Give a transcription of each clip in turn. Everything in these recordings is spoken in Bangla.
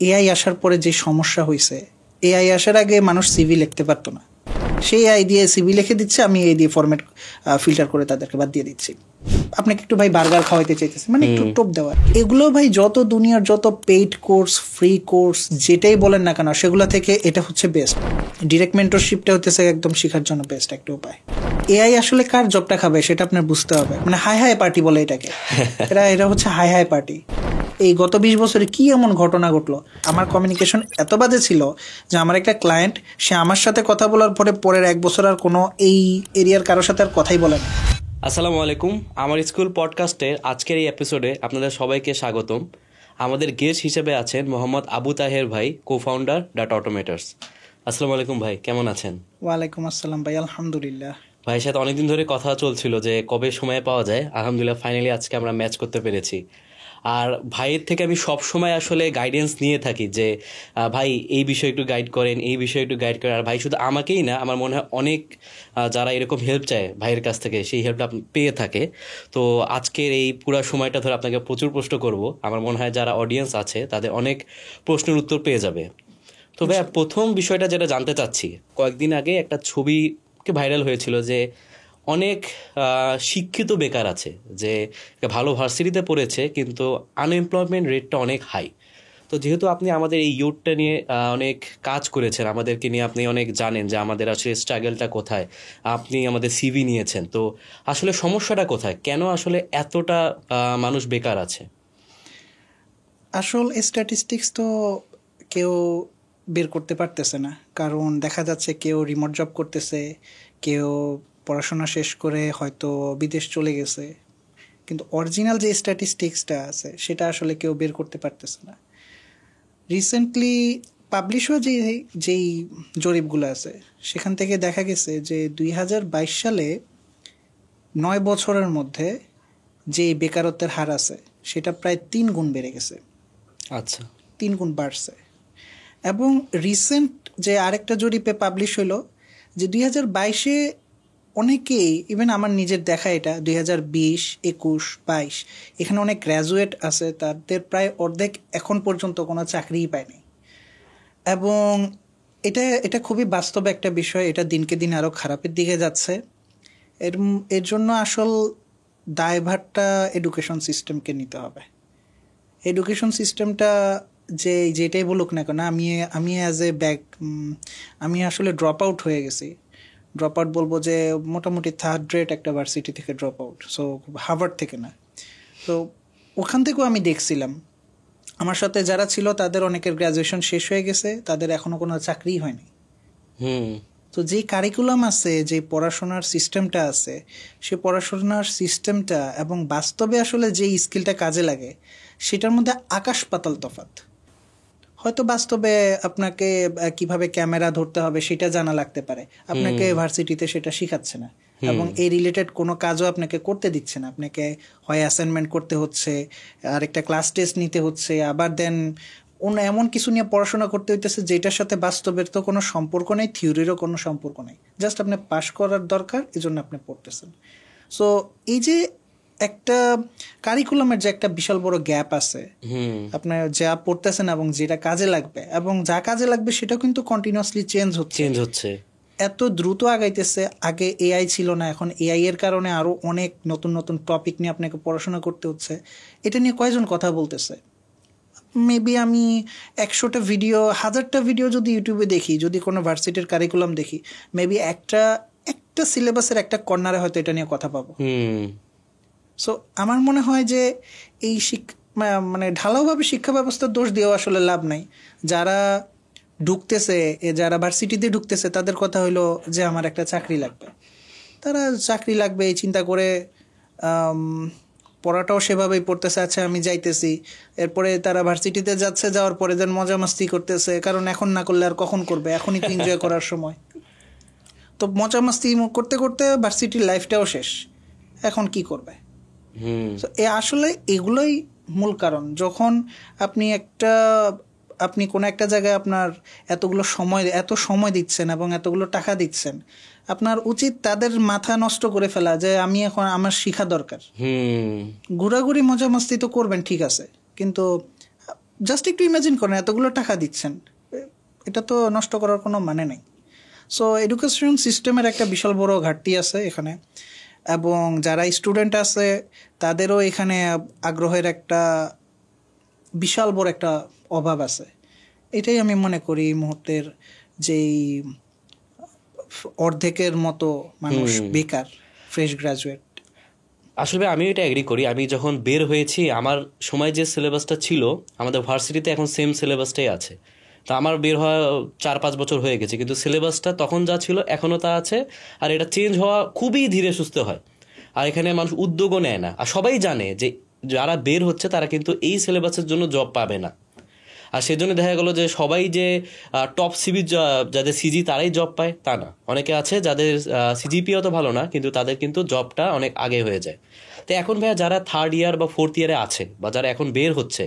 এআই আসার পরে যে সমস্যা হয়েছে, এআই আসার আগে মানুষ সিভি লিখতে পারতো না, সেই এআই দিয়ে সিভি লিখে দিচ্ছে, আমি এই দিয়ে ফরম্যাট ফিল্টার করে তাদেরকে বাদ দিয়ে দিচ্ছি। আপনাকে একটু ভাই বার্গার খাওয়াইতে চাইতেছে, মানে একটু টোপ দেওয়ার। এগুলো ভাই যত দুনিয়ার যত পেইড কোর্স, ফ্রি কোর্স, যেটাই বলেন না কেন, সেগুলো থেকে এটা হচ্ছে বেস্ট। ডিরেক্ট মেন্টরশিপটা হচ্ছে একদম শেখার জন্য বেস্ট একটা উপায়। এআই আসলে কার জবটা খাবে সেটা আপনার বুঝতে হবে। মানে হাই হাই পার্টি বলে এটাকে, এটা হচ্ছে হাই হাই পার্টি। এই গত 20 বছরে কি এমন ঘটনা ঘটলো, আমার কমিউনিকেশন এত বাজে ছিল যে আমার একটা ক্লায়েন্ট, সে আমার সাথে কথা বলার পরে পরের 1 বছর আর কোনো এই এরিয়ার কারোর সাথে আর কথাই বলে না। আসসালামু আলাইকুম, আমার স্কুল পডকাস্টের আজকের এই এপিসোডে আপনাদের সবাইকে স্বাগতম। আমাদের গেস্ট হিসেবে আছেন মোহাম্মদ আবু তাহের ভাই, কো-ফাউন্ডার ডাটা অটোমেটার্স। আসসালামু আলাইকুম ভাই, কেমন আছেন? ওয়ালাইকুম আসসালাম ভাই, আলহামদুলিল্লাহ। ভাইয়ের সাথে অনেকদিন ধরে কথা চলছিল যে কবে সময় পাওয়া যায়। আলহামদুলিল্লাহ, ফাইনালি আজকে আমরা ম্যাচ করতে পেরেছি। আর ভাইয়ের থেকে আমি সব সময় আসলে গাইডেন্স নিয়ে থাকি যে ভাই এই বিষয়ে একটু গাইড করেন, এই বিষয়ে একটু গাইড করেন। আর ভাই শুধু আমাকেই না, আমার মনে হয় অনেক যারা এরকম হেল্প চায় ভাইয়ের কাছ থেকে, সেই হেল্পটা পেয়ে থাকে। তো আজকের এই পুরো সময়টা ধরে আপনাকে প্রচুর প্রশ্ন করব। আমার মনে হয় যারা অডিয়েন্স আছে তাদের অনেক প্রশ্নের উত্তর পেয়ে যাবে। তো ভাই, প্রথম বিষয়টা যেটা জানতে চাচ্ছি, কয়েকদিন আগে একটা ছবিকে ভাইরাল হয়েছিল যে অনেক শিক্ষিত বেকার আছে, যে ভালো ভার্সিটিতে পড়েছে কিন্তু আনএমপ্লয়মেন্ট রেটটা অনেক হাই। তো যেহেতু আপনি আমাদের এই ইউথটা নিয়ে অনেক কাজ করেছেন, আমাদেরকে নিয়ে আপনি অনেক জানেন যে আমাদের আসলে স্ট্রাগলটা কোথায়, আপনি আমাদের সিভি নিয়েছেন, তো আসলে সমস্যাটা কোথায়, কেন আসলে এতটা মানুষ বেকার আছে? আসল স্ট্যাটিস্টিক্স তো কেউ বের করতে পারতেছে না, কারণ দেখা যাচ্ছে কেউ রিমোট জব করতেছে, কেউ পড়াশোনা শেষ করে হয়তো বিদেশ চলে গেছে, কিন্তু অরিজিনাল যে স্ট্যাটিস্টিক্সটা আছে সেটা আসলে কেউ বের করতে পারতেছে না। রিসেন্টলি পাবলিশ হওয়া যেই জরিপগুলো আছে সেখান থেকে দেখা গেছে যে 2022 সালে 9 বছরের মধ্যে যে বেকারত্বের হার আছে সেটা প্রায় 3 গুণ বেড়ে গেছে। আচ্ছা, 3 গুণ বাড়ছে। এবং রিসেন্ট যে আরেকটা জরিপে পাবলিশ হলো যে 2022-এ অনেকেই, ইভেন আমার নিজের দেখা, এটা 2020, 21, 22, এখানে অনেক গ্র্যাজুয়েট আছে, তাদের প্রায় অর্ধেক এখন পর্যন্ত কোনো চাকরিই পায়নি। এবং এটা খুবই বাস্তব একটা বিষয়, এটা দিনকে দিন আরও খারাপের দিকে যাচ্ছে। এর জন্য আসল দায়ভারটা এডুকেশন সিস্টেমকে নিতে হবে। এডুকেশন সিস্টেমটা যেটাই বলুক না কেন, আমি অ্যাজ এ আমি আসলে ড্রপ আউট হয়ে গেছি। ড্রপ আউট বলবো যে মোটামুটি 3rd গ্রেড একটা ভার্সিটি থেকে ড্রপ আউট, সো হার্ভার্ড থেকে না। তো ওখান থেকেও আমি দেখছিলাম আমার সাথে যারা ছিল তাদের অনেকের গ্র্যাজুয়েশন শেষ হয়ে গেছে, তাদের এখনও কোনো চাকরিই হয়নি। তো যে কারিকুলাম আছে, যে পড়াশোনার সিস্টেমটা আছে, সে পড়াশোনার সিস্টেমটা এবং বাস্তবে আসলে যে স্কিলটা কাজে লাগে সেটার মধ্যে আকাশ পাতাল তফাৎ। হয়তো বাস্তবে আপনাকে কিভাবে ক্যামেরা ধরতে হবে সেটা জানা লাগতে পারে, আপনাকে ভার্সিটিতে সেটা শিখাচ্ছে না, এবং এই রিলেটেড কোনো কাজও আপনাকে করতে দিচ্ছে না। আপনাকে হয় অ্যাসাইনমেন্ট করতে হচ্ছে, আর একটা ক্লাস টেস্ট নিতে হচ্ছে, আবার দেন এমন কিছু নিয়ে পড়াশোনা করতে হইতেছে যেটার সাথে বাস্তবের তো কোনো সম্পর্ক নেই, থিওরিরও কোনো সম্পর্ক নেই, জাস্ট আপনি পাশ করার দরকার, এই জন্য আপনি পড়তেছেন। সো এই যে একটা কারিকুলামের যে একটা বিশাল বড় গ্যাপ আছে, আপনার যা পড়তেছেন এবং যেটা কাজে লাগবে, এবং যা কাজে লাগবে সেটা কিন্তু কন্টিনিউয়াসলি চেঞ্জ হচ্ছে, এত দ্রুত আগাইতেছে। আগে এআই ছিল না, এখন এআই এর কারণে আরো অনেক নতুন নতুন টপিক নিয়ে আপনাকে পড়াশোনা করতে হচ্ছে। এটা নিয়ে কয়জন কথা বলতেছে? মেবি আমি 100টা ভিডিও, 1000টা ভিডিও যদি ইউটিউবে দেখি, যদি কোনো ভার্সিটির কারিকুলাম দেখি, মেবি একটা সিলেবাসের একটা কর্নারে হয়তো এটা নিয়ে কথা পাবো। সো আমার মনে হয় যে এই মানে ঢালাওভাবে শিক্ষা ব্যবস্থার দোষ দিয়েও আসলে লাভ নাই। যারা ঢুকতেছে, যারা ভার্সিটিতে ঢুকতেছে, তাদের কথা হলো যে আমার একটা চাকরি লাগবে। তারা চাকরি লাগবে এই চিন্তা করে পড়াটাও সেভাবেই পড়তেছে, আচ্ছা আমি যাইতেছি। এরপরে তারা ভার্সিটিতে যাচ্ছে, যাওয়ার পরে যেন মজা মাস্তি করতেছে, কারণ এখন না করলে আর কখন করবে, এখনই তো এনজয় করার সময়। তো মজা মাস্তি করতে করতে ভার্সিটির লাইফটাও শেষ, এখন কি করবে? আসলে এগুলোই মূল কারণ। যখন আপনি কোনো একটা জায়গায় আপনার এত সময় দিচ্ছেন এবং এতগুলো টাকা দিচ্ছেন, আপনার উচিত তাদের মাথা নষ্ট করে ফেলা যে আমি এখন আমার শিখা দরকার। ঘোরাঘুরি মজা মাস্তি তো করবেন, ঠিক আছে, কিন্তু জাস্ট একটু ইমাজিন করেন, এতগুলো টাকা দিচ্ছেন, এটা তো নষ্ট করার কোনো মানে নেই। সো এডুকেশন সিস্টেমের একটা বিশাল বড় ঘাটতি আছে এখানে, এবং যারা স্টুডেন্ট আছে তাদেরও এখানে আগ্রহের একটা বিশাল বড় একটা অভাব আছে। এটাই আমি মনে করি এই মুহূর্তের যেই অর্ধেকের মতো মানুষ বেকার, ফ্রেশ গ্রাজুয়েট। আসলে আমি এটা এগ্রি করি। আমি যখন বের হয়েছি আমার সময় যে সিলেবাসটা ছিল আমাদের ভার্সিটিতে এখন সেম সিলেবাসটাই আছে। তা আমার বের হওয়া 4-5 বছর হয়ে গেছে, কিন্তু সিলেবাসটা তখন যা ছিল এখনও তা আছে। আর এটা চেঞ্জ হওয়া খুবই ধীরে সুস্থে হয়, আর এখানে মানুষ উদ্যোগও নেয় না। আর সবাই জানে যে যারা বের হচ্ছে তারা কিন্তু এই সিলেবাসের জন্য জব পাবে না। আর সেজন্য দেখা গেল যে সবাই যে টপ সিবি যাদের সিজি তারাই জব পায় তা না, অনেকে আছে যাদের সিজিপিও তো ভালো না, কিন্তু তাদের কিন্তু জবটা অনেক আগে হয়ে যায়। তো এখন ভাইয়া যারা 3rd ইয়ার বা 4th ইয়ারে আছে বা যারা এখন বের হচ্ছে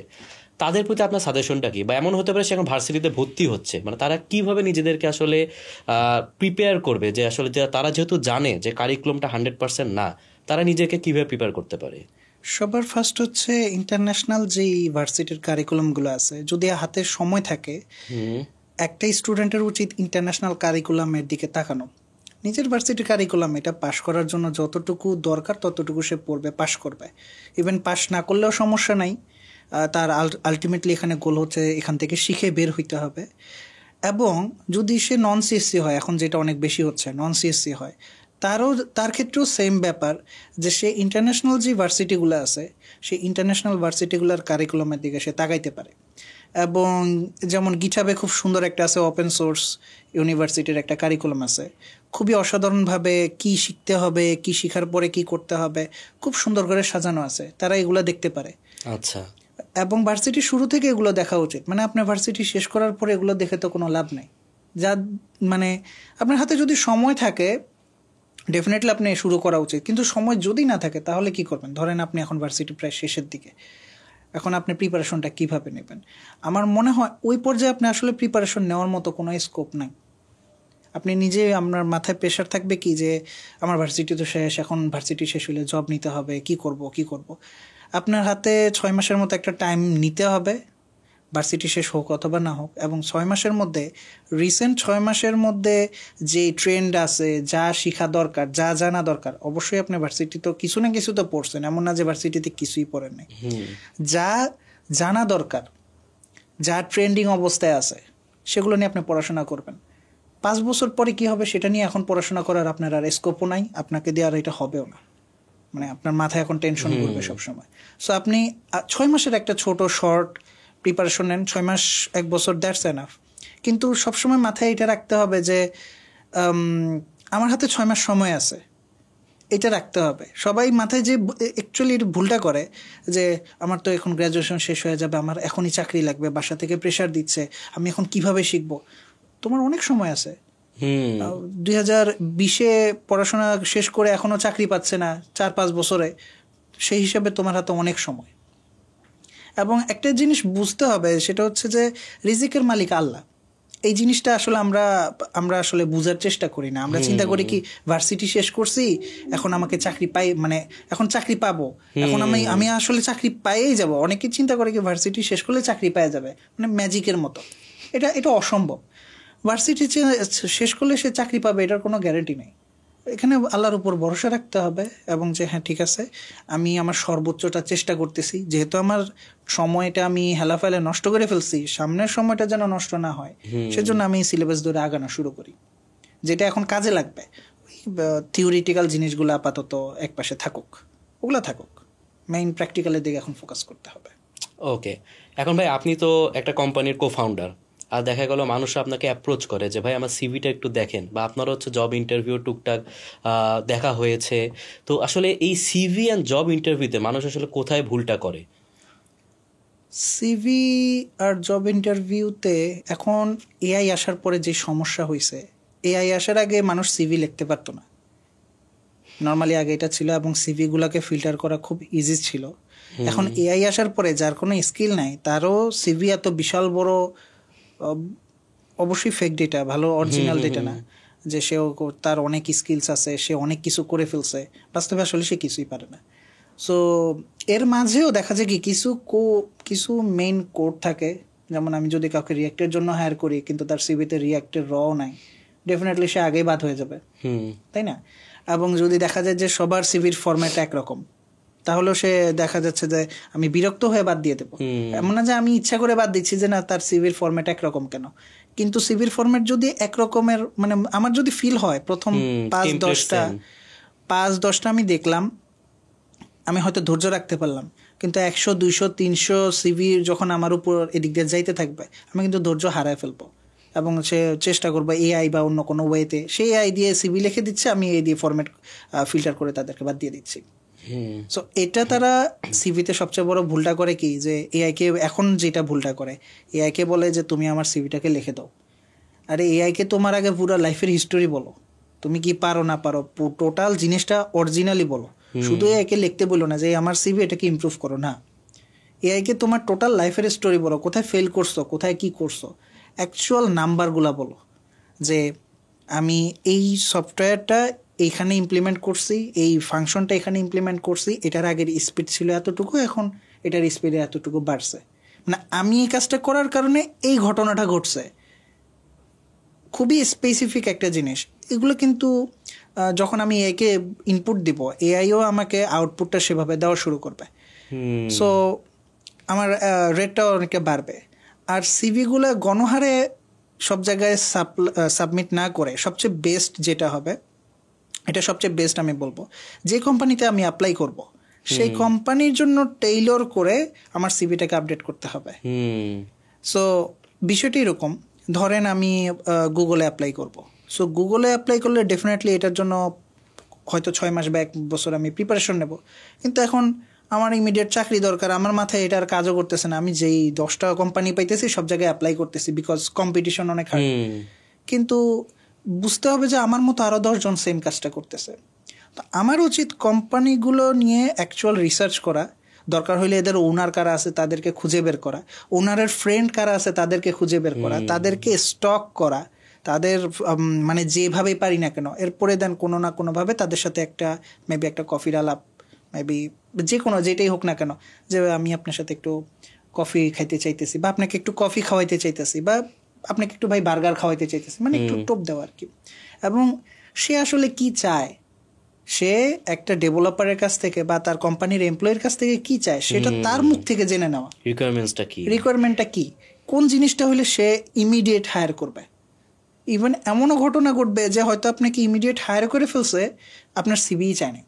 তাদের প্রতি আপনার সাজেশনটা কি? বা এমন হতে পারে সে এখন ভার্সিটিতে ভর্তি হচ্ছে, মানে তারা কিভাবে নিজেদেরকে আসলে প্রিপেয়ার করবে, যে আসলে তারা যেহেতু জানে যে কারিকুলামটা 100% না, তারা নিজেকে কিভাবে প্রিপেয়ার করতে পারে? সবার ফার্স্ট হচ্ছে ইন্টারন্যাশনাল যে ভার্সিটির কারিকুলামগুলো আছে, যদি হাতে সময় থাকে একটা স্টুডেন্টের উচিত ইন্টারন্যাশনাল কারিকুলামের দিকে তাকানো। নিজের ভার্সিটির কারিকুলাম এটা পাশ করার জন্য যতটুকু দরকার ততটুকু সে পড়বে, পাশ করবে। ইভেন পাশ না করলেও সমস্যা নাই, তার আলটিমেটলি এখানে গোল হচ্ছে এখান থেকে শিখে বের হইতে হবে। এবং যদি সে নন সিএসসি হয়, এখন যেটা অনেক বেশি হচ্ছে, নন সিএসসি হয়, তার ক্ষেত্রেও সেম ব্যাপার, যে সে ইন্টারন্যাশনাল যে ভার্সিটিগুলো আছে সেই ইন্টারন্যাশনাল ভার্সিটিগুলোর কারিকুলামের দিকে সে তাকাইতে পারে। এবং যেমন গিঠাবে খুব সুন্দর একটা আছে, ওপেন সোর্স ইউনিভার্সিটির একটা কারিকুলাম আছে, খুবই অসাধারণভাবে কি শিখতে হবে, কি শিখার পরে কি করতে হবে, খুব সুন্দর করে সাজানো আছে, তারা এগুলো দেখতে পারে। আচ্ছা। এবং ভার্সিটি শুরু থেকে এগুলো দেখা উচিত। মানে আপনার ভার্সিটি শেষ করার পরে এগুলো দেখে তো কোনো লাভ নেই। যা মানে আপনার হাতে যদি সময় থাকে ডেফিনেটলি আপনি শুরু করা উচিত, কিন্তু সময় যদি না থাকে তাহলে কি করবেন? ধরেন আপনি এখন ভার্সিটি প্রায় শেষের দিকে, এখন আপনি প্রিপারেশনটা কিভাবে নেবেন? আমার মনে হয় ওই পর্যায়ে আপনি আসলে প্রিপারেশন নেওয়ার মতো কোনো স্কোপ নাই। আপনি নিজে, আপনার মাথায় প্রেশার থাকবে কি যে আমার ভার্সিটি তো শেষ, এখন ভার্সিটি শেষ হলে জব নিতে হবে, কি করব। আপনার হাতে 6 মাসের মতো একটা টাইম নিতে হবে, ভার্সিটি শেষ হোক অথবা না হোক, এবং 6 মাসের মধ্যে, রিসেন্ট 6 মাসের মধ্যে যে ট্রেন্ড আছে, যা শেখা দরকার, যা জানা দরকার, অবশ্যই আপনি ভার্সিটি তো কিছু না কিছু তো পড়ছেন, এমন না যে ভার্সিটিতে কিছুই পড়েন নাই। যা জানা দরকার, যা ট্রেন্ডিং অবস্থায় আছে, সেগুলো নিয়ে আপনি পড়াশোনা করবেন। 5 বছর পরে কি হবে সেটা নিয়ে এখন পড়াশোনা করার আপনার আর স্কোপও নাই, আপনাকে দিয়ে আর এটা হবেও না। মানে আপনার মাথায় এখন টেনশন করবে সবসময়। সো আপনি 6 মাসের একটা ছোট শর্ট প্রিপারেশন নেন, 6 মাস 1 বছর, দ্যাটস এনাফ। কিন্তু সবসময় মাথায় এটা রাখতে হবে যে আমার হাতে 6 মাস সময় আছে, এটা রাখতে হবে। সবাই মাথায় যে অ্যাকচুয়ালি ভুলটা করে যে আমার তো এখন গ্র্যাজুয়েশন শেষ হয়ে যাবে, আমার এখনই চাকরি লাগবে, বাসা থেকে প্রেশার দিচ্ছে, আমি এখন কিভাবে শিখবো? তোমার অনেক সময় আছে। 2020-এ পড়াশোনা শেষ করে এখনো চাকরি পাচ্ছে না 4-5 বছরে, সেই হিসাবে তোমার হাতে অনেক সময়। এবং একটা জিনিস বুঝতে হবে, সেটা হচ্ছে যে রিজিকের মালিক আল্লাহ। এই জিনিসটা আসলে আমরা আসলে বুঝার চেষ্টা করি না। আমরা চিন্তা করি কি, ভার্সিটি শেষ করছি, এখন আমাকে চাকরি পাই, মানে এখন চাকরি পাবো, এখন আমি আসলে চাকরি পাইয়েই যাব। অনেকে চিন্তা করে কি ভার্সিটি শেষ করলে চাকরি পাওয়া যাবে, মানে ম্যাজিকের মতো। এটা অসম্ভব। ভার্সিটি শেষ করলে সে চাকরি পাবে এটার কোনো গ্যারান্টি নেই। এখানে আল্লাহর উপর ভরসা রাখতে হবে, এবং যে হ্যাঁ ঠিক আছে, আমি আমার সর্বোচ্চটা চেষ্টা করতেছি, যেহেতু আমার সময়টা আমি হেলাফেলে নষ্ট করে ফেলছি, সামনের সময়টা যেন নষ্ট না হয়, সেজন্য আমি সিলেবাস ধরে আগানো শুরু করি, যেটা এখন কাজে লাগবে। থিওরিটিক্যাল জিনিসগুলো আপাতত একপাশে থাকুক, ওগুলা থাকুক, মেইন প্র্যাকটিক্যালের দিকে এখন ফোকাস করতে হবে। ওকে, এখন ভাই আপনি তো একটা কোম্পানির কো-ফাউন্ডার, আর দেখা গেল মানুষ আপনাকে অ্যাপ্রোচ করে যে ভাই আমার সিভিটা একটু দেখেন, বা আপনার হচ্ছে জব ইন্টারভিউ টুকটাক দেখা হয়েছে। তো আসলে এই সিভি অ্যান্ড জব ইন্টারভিউতে মানুষ আসলে কোথায় ভুলটা করে? সিভি আর জব ইন্টারভিউতে এখন এআই আসার পরে যে সমস্যা হয়েছে, এআই আসার আগে মানুষ সিভি লিখতে পারতো না, নর্মালি আগে এটা ছিল, এবং সিভিগুলোকে ফিল্টার করা খুব ইজি ছিল। এখন এআই আসার পরে যার কোনো স্কিল নাই তারও সিভি এত বিশাল বড়, অবশ্যই ফেক ডেটা, ভালো অরিজিনাল ডেটা না, যে তার অনেক স্কিলস আছে, সে অনেক কিছু করে ফেলছে, বাস্তবে আসলে সে কিছুই পারে না। সো এর মাঝেও দেখা যায় কি কিছু মেইন কোড থাকে, যেমন আমি যদি কাউকে রিয়াক্টের জন্য হায়ার করি কিন্তু তার সিভিতে রিয়াক্টের নাই, ডেফিনেটলি সে আগেই বাদ হয়ে যাবে, তাই না? এবং যদি দেখা যায় যে সবার সিভির ফরম্যাট একরকম, তাহলেও সে দেখা যাচ্ছে যে আমি বিরক্ত হয়ে বাদ দিয়ে দেবো। এমন না যে আমি ইচ্ছা করে বাদ দিচ্ছি যে না তার সিভির ফরম্যাট একরকম কেন, কিন্তু সিভির ফরম্যাট যদি একরকমের, মানে আমার যদি ফিল হয় প্রথম 5-10টা আমি দেখলাম, আমি হয়তো ধৈর্য রাখতে পারলাম, কিন্তু 100, 200, 300 সিভি যখন আমার উপর এদিক দিয়ে যাইতে থাকবে, আমি কিন্তু ধৈর্য হারায় ফেলবো এবং সে চেষ্টা করবো এআই বা অন্য কোনো ওয়েতে, সেই এআই দিয়ে সিভি লিখে দিচ্ছে, আমি এই দিয়ে ফরম্যাট ফিল্টার করে তাদেরকে বাদ দিয়ে দিচ্ছি। সো এটা তারা সিভিতে সবচেয়ে বড় ভুলটা করে কি, যে এআইকে এখন যেটা ভুলটা করে, এআইকে বলে যে তুমি আমার সিভিটাকে লিখে দাও। আরে এআইকে তোমার আগে পুরো লাইফের হিস্টোরি বলো, তুমি কি পারো না পারো, টোটাল জিনিসটা অরিজিনালি বলো। শুধু এআইকে লিখতে বলো না যে আমার সিভি এটাকে ইমপ্রুভ করো, না, এআইকে তোমার টোটাল লাইফের স্টোরি বলো, কোথায় ফেল করছো, কোথায় কি করছো, অ্যাকচুয়াল নাম্বারগুলো বলো, যে আমি এই সফটওয়্যারটা এইখানে ইমপ্লিমেন্ট করছি, এই ফাংশনটা এখানে ইমপ্লিমেন্ট করছি, এটার আগের স্পিড ছিল এতটুকু, এখন এটার স্পিডে এতটুকু বাড়ছে, মানে আমি এই কাজটা করার কারণে এই ঘটনাটা ঘটছে। খুবই স্পেসিফিক একটা জিনিস এগুলো, কিন্তু যখন আমি এআইকে ইনপুট দিব, এআইও আমাকে আউটপুটটা সেভাবে দেওয়া শুরু করবে। সো আমার রেটটাও অনেকটা বাড়বে। আর সিভিগুলো গণহারে সব জায়গায় সাবমিট না করে সবচেয়ে বেস্ট যেটা হবে, এটা সবচেয়ে বেস্ট আমি বলবো, যে কোম্পানিতে আমি অ্যাপ্লাই করব সেই কোম্পানির জন্য টেইলর করে আমার সিভিটাকে আপডেট করতে হবে। সো বিষয়টি এরকম, ধরেন আমি গুগলে অ্যাপ্লাই করব। সো গুগলে অ্যাপ্লাই করলে ডেফিনেটলি এটার জন্য হয়তো 6 মাস বা 1 বছর আমি প্রিপারেশন নেব, কিন্তু এখন আমার ইমিডিয়েট চাকরি দরকার, আমার মাথায় এটার কাজও করতেছে না, আমি যেই 10টা কোম্পানি পাইতেছি সব জায়গায় অ্যাপ্লাই করতেছি, বিকজ কম্পিটিশন অনেক হার্ড। কিন্তু বুঝতে হবে যে আমার মতো আরও 10 জন সেম কাজটা করতেছে, তো আমার উচিত কোম্পানিগুলো নিয়ে অ্যাকচুয়াল রিসার্চ করা, দরকার হলে এদের ওনার কারা আছে তাদেরকে খুঁজে বের করা, ওনারের ফ্রেন্ড কারা আছে তাদেরকে খুঁজে বের করা, তাদেরকে স্টক করা, তাদের মানে যেভাবেই পারি না কেন, এরপরে দেন কোনো না কোনোভাবে তাদের সাথে একটা মেবি একটা কফির আলাপ, মেবি যে কোনো যেটাই হোক না কেন, যে আমি আপনার সাথে একটু কফি খাইতে চাইতেছি, বা আপনাকে একটু কফি খাওয়াইতে চাইতেছি, বা আপনাকে একটু ভাই বার্গার খাওয়াইতে চাইতেছি, মানে একটু টোপ দেওয়া আর কি। এবং সে আসলে কি চায়, সে একটা ডেভেলপারের কাছ থেকে বা তার কোম্পানির এমপ্লয়ের কাছ থেকে কি চায় সেটা তার মুখ থেকে জেনে নেওয়া, রিকোয়ারমেন্টটা কি, কোন জিনিসটা হলে সে ইমিডিয়েট হায়ার করবে। ইভেন এমনও ঘটনা ঘটবে যে হয়তো আপনাকে ইমিডিয়েট হায়ার করে ফেলছে, আপনার সিভিই চায় না।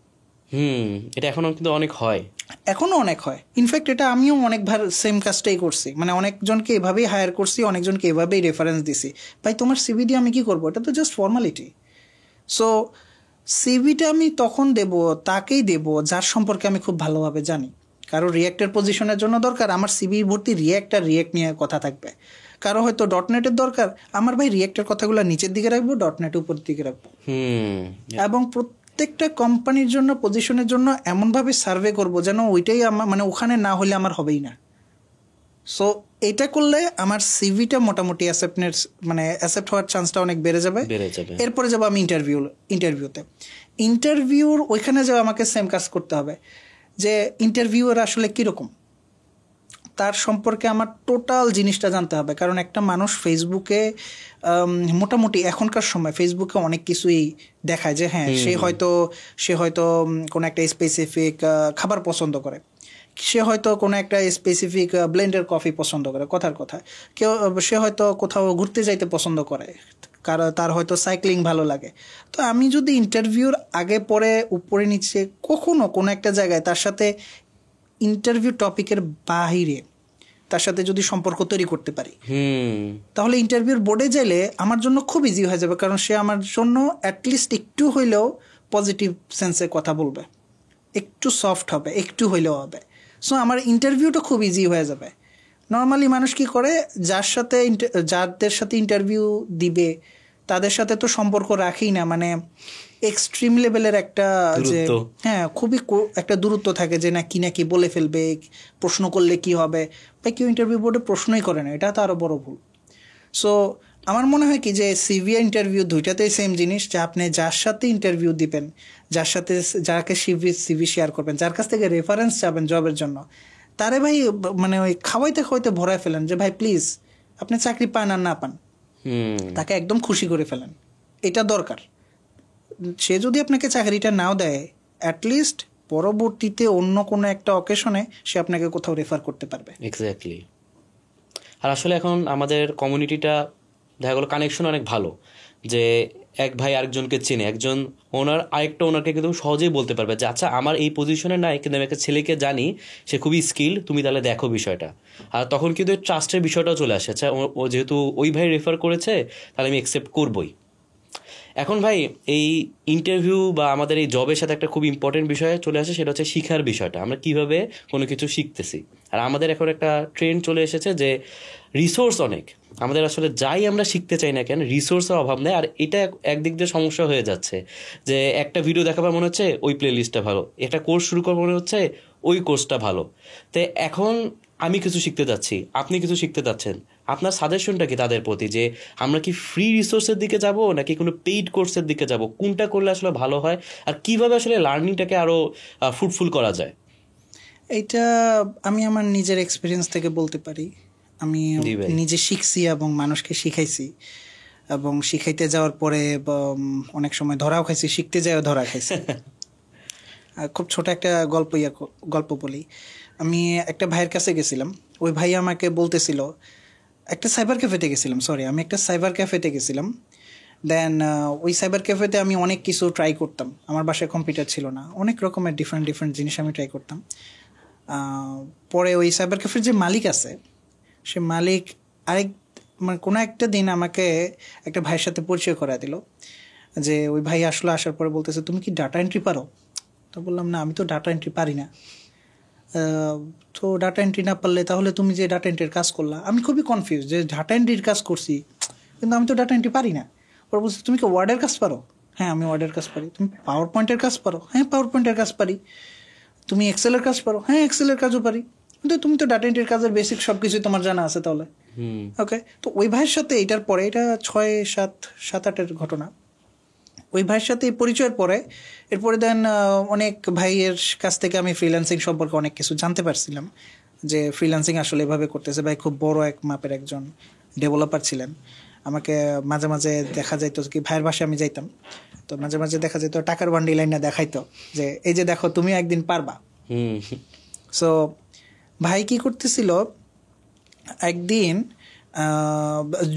এটা এখনো কিন্তু অনেক হয়, এখনো অনেক হয়। ইনফ্যাক্ট এটা আমিও অনেকবার সেম কাজটাই করছি, মানে অনেকজনকে এভাবেই হায়ার করছি, অনেকজনকে এভাবেই রেফারেন্স দিছি, ভাই তোমার সিভি দিয়ে আমি কি করবো, এটা তো জাস্ট ফর্মালিটি। সো সিভিটা আমি তখন দেব, তাকেই দেব যার সম্পর্কে আমি খুব ভালোভাবে জানি। কারো রিয়াক্টের পজিশনের জন্য দরকার, আমার সিভি ভর্তি রিয়াক্ট আর রিয়াক্ট নিয়ে কথা থাকবে। কারো হয়তো ডটনেটের দরকার, আমার ভাই রিয়াক্টের কথাগুলো নিচের দিকে রাখবো, ডটনেট উপরের দিকে রাখবো। এবং প্রত্যেকটা কোম্পানির জন্য পজিশনের জন্য এমনভাবে সার্ভে করব যেন ওইটাই আমার, মানে ওখানে না হলে আমার হবেই না। সো এটা করলে আমার সিভিটা মোটামুটি অ্যাকসেপ্ট হওয়ার চান্সটা অনেক বেড়ে যাবে। এরপরে যাবো আমি ইন্টারভিউতে। ইন্টারভিউর ওইখানে যাবো, আমাকে সেম কাজ করতে হবে যে ইন্টারভিউর আসলে কীরকম, তার সম্পর্কে আমার টোটাল জিনিসটা জানতে হবে। কারণ একটা মানুষ ফেসবুকে মোটামুটি এখনকার সময় ফেসবুকে অনেক কিছুই দেখায় যে হ্যাঁ সে হয়তো কোনো একটা স্পেসিফিক খাবার পছন্দ করে, সে হয়তো কোনো একটা স্পেসিফিক ব্লেন্ডের কফি পছন্দ করে, কথার কথা সে হয়তো কোথাও ঘুরতে যাইতে পছন্দ করে, তার হয়তো সাইক্লিং ভালো লাগে। তো আমি যদি ইন্টারভিউর আগে পরে উপরে নিচে কখনো কোনো একটা জায়গায় তার সাথে ইন্টারভিউ টপিকের বাহিরে তার সাথে যদি সম্পর্ক তৈরি করতে পারি, তাহলে ইন্টারভিউর বোর্ডে যাইলে আমার জন্য খুব ইজি হয়ে যাবে। কারণ সে আমার জন্য অ্যাটলিস্ট একটু হইলেও পজিটিভ সেন্সে কথা বলবে, একটু সফট হবে, একটু হইলেও হবে। সো আমার ইন্টারভিউটা খুব ইজি হয়ে যাবে। নর্মালি মানুষ কি করে, যাদের সাথে ইন্টারভিউ দিবে তাদের সাথে তো সম্পর্ক রাখেই না, মানে এক্সট্রিম লেভেলের একটা যে হ্যাঁ খুবই একটা দূরত্ব থাকে যে না কি বলে ফেলবে, প্রশ্ন করলে কি হবে, বা কেউ ইন্টারভিউ বোর্ডে প্রশ্নই করে না, এটা তো আরও বড় ভুল। সো আমার মনে হয় কি যে সিভি ইন্টারভিউ দুইটাতেই সেম জিনিস, যে আপনি যার সাথে ইন্টারভিউ দিবেন, যার সাথে যাকে সিভি শেয়ার করবেন, যার কাছ থেকে রেফারেন্স চাবেন জবের জন্য, তারে ভাই মানে ওই খাওয়াইতে খাওয়াইতে ভরায় ফেলেন যে ভাই প্লিজ আপনি চাকরি পান আর না পান, তাকে একদম খুশি করে ফেলেন। এটা দরকার। সে যদি আপনাকে চাকরিটা নাও দেয়, অ্যাটলিস্ট পরবর্তীতে অন্য কোনো একটা অকেশনে সে আপনাকে কোথাও রেফার করতে পারবে। এক্স্যাক্টলি। আর আসলে এখন আমাদের কমিউনিটিটা দেখা গেলো কানেকশন অনেক ভালো, যে এক ভাই আরেকজনকে চেনে, একজন ওনার আরেকটা ওনারকে কিন্তু সহজেই বলতে পারবে যে আচ্ছা আমার এই পজিশনে নাই, কিন্তু আমি একটা ছেলেকে জানি সে খুবই স্কিল, তুমি তাহলে দেখো বিষয়টা। আর তখন কিন্তু ট্রাস্টের বিষয়টাও চলে আসে, আচ্ছা ও যেহেতু ওই ভাই রেফার করেছে তাহলে আমি অ্যাকসেপ্ট করবই। এখন ভাই এই ইন্টারভিউ বা আমাদের এই জবের সাথে একটা খুব ইম্পর্টেন্ট বিষয় চলে আসে, সেটা হচ্ছে শিখার বিষয়টা, আমরা কিভাবে কোনো কিছু শিখতেছি। আর আমাদের এখন একটা ট্রেন্ড চলে এসেছে যে রিসোর্স অনেক, আমাদের আসলে যাই আমরা শিখতে চাই না কেন রিসোর্সের অভাব নেই। আর এটা একদিক দিয়ে সমস্যা হয়ে যাচ্ছে যে একটা ভিডিও দেখাবার মনে হচ্ছে ওই প্লে লিস্টটা ভালো, একটা কোর্স শুরু করবার মনে হচ্ছে ওই কোর্সটা ভালো। তো এখন আমি কিছু শিখতে যাচ্ছি, আপনি কিছু শিখতে যাচ্ছেন, আপনার সাজেশনটা কি তাদের প্রতি, যে আমরা কি ফ্রি রিসোর্সের দিকে যাব নাকি কোনো পেইড কোর্সের দিকে যাব, কোনটা করলে আসলে ভালো হয়, আর কিভাবে আসলে লার্নিংটাকে আরও ফ্রুটফুল করা যায়? এইটা আমি আমার নিজের এক্সপিরিয়েন্স থেকে বলতে পারি। আমি নিজে শিখছি এবং মানুষকে শিখাইছি, এবং শিখাইতে যাওয়ার পরে অনেক সময় ধরাও খাইছি, শিখতে যাওয়া ধরা খাইছি। খুব ছোট একটা গল্প বলি। আমি একটা ভাইয়ের কাছে গেছিলাম, ওই ভাই আমাকে বলতেছিল, একটা সাইবার ক্যাফেতে গেছিলাম। দেন ওই সাইবার ক্যাফেতে আমি অনেক কিছু ট্রাই করতাম, আমার বাসায় কম্পিউটার ছিল না, অনেক রকমের ডিফারেন্ট জিনিস আমি ট্রাই করতাম। পরে ওই সাইবার ক্যাফের যে মালিক আছে, সে মালিক মানে কোনো একটা দিন আমাকে একটা ভাইয়ের সাথে পরিচয় করা দিল, যে ওই ভাই আসার পরে বলতেছে তুমি কি ডাটা এন্ট্রি পারো? তো বললাম না, আমি তো ডাটা এন্ট্রি পারি না। তো ডাটা এন্ট্রি না পারলে তাহলে তুমি যে ডাটা এন্ট্রির কাজ করলা, আমি খুবই কনফিউজ যে ডাটা এন্ট্রির কাজ করছি কিন্তু আমি তো ডাটা এন্ট্রি পারি না। ওরা বলছে তুমি কি ওয়ার্ডের কাজ পারো? হ্যাঁ আমি ওয়ার্ডের কাজ পারি। তুমি পাওয়ার পয়েন্টের কাজ পারো? হ্যাঁ পাওয়ার পয়েন্টের কাজ পারি। তুমি এক্সেলের কাজ পারো? হ্যাঁ এক্সেলের কাজও পারি। কিন্তু তুমি তো ডাটা এন্ট্রির কাজের বেসিক সব কিছুই তোমার জানা আছে তাহলে। ওকে, তো ওই ভাইয়ের সাথে এটার পরে, এটা 6-7-8-এর ঘটনা, ওই ভাইয়ের সাথে পরিচয়ের পরে এরপরে দেন অনেক ভাইয়ের কাছ থেকে আমি ফ্রিল্যান্সিং সম্পর্কে অনেক কিছু জানতে পারছিলাম, যে ফ্রিল্যান্সিং আসলে এভাবে করতেছে। ভাই খুব বড় এক মাপের একজন ডেভেলপার ছিলেন। আমাকে মাঝে মাঝে দেখা যাইতো কি, ভাইয়ের বাসায় আমি যাইতাম, তো মাঝে মাঝে দেখা যেত টাকার বান্ডি লাইনে দেখাইতো যে এই যে দেখো তুমি একদিন পারবা। সো ভাই কি করতেছিল, একদিন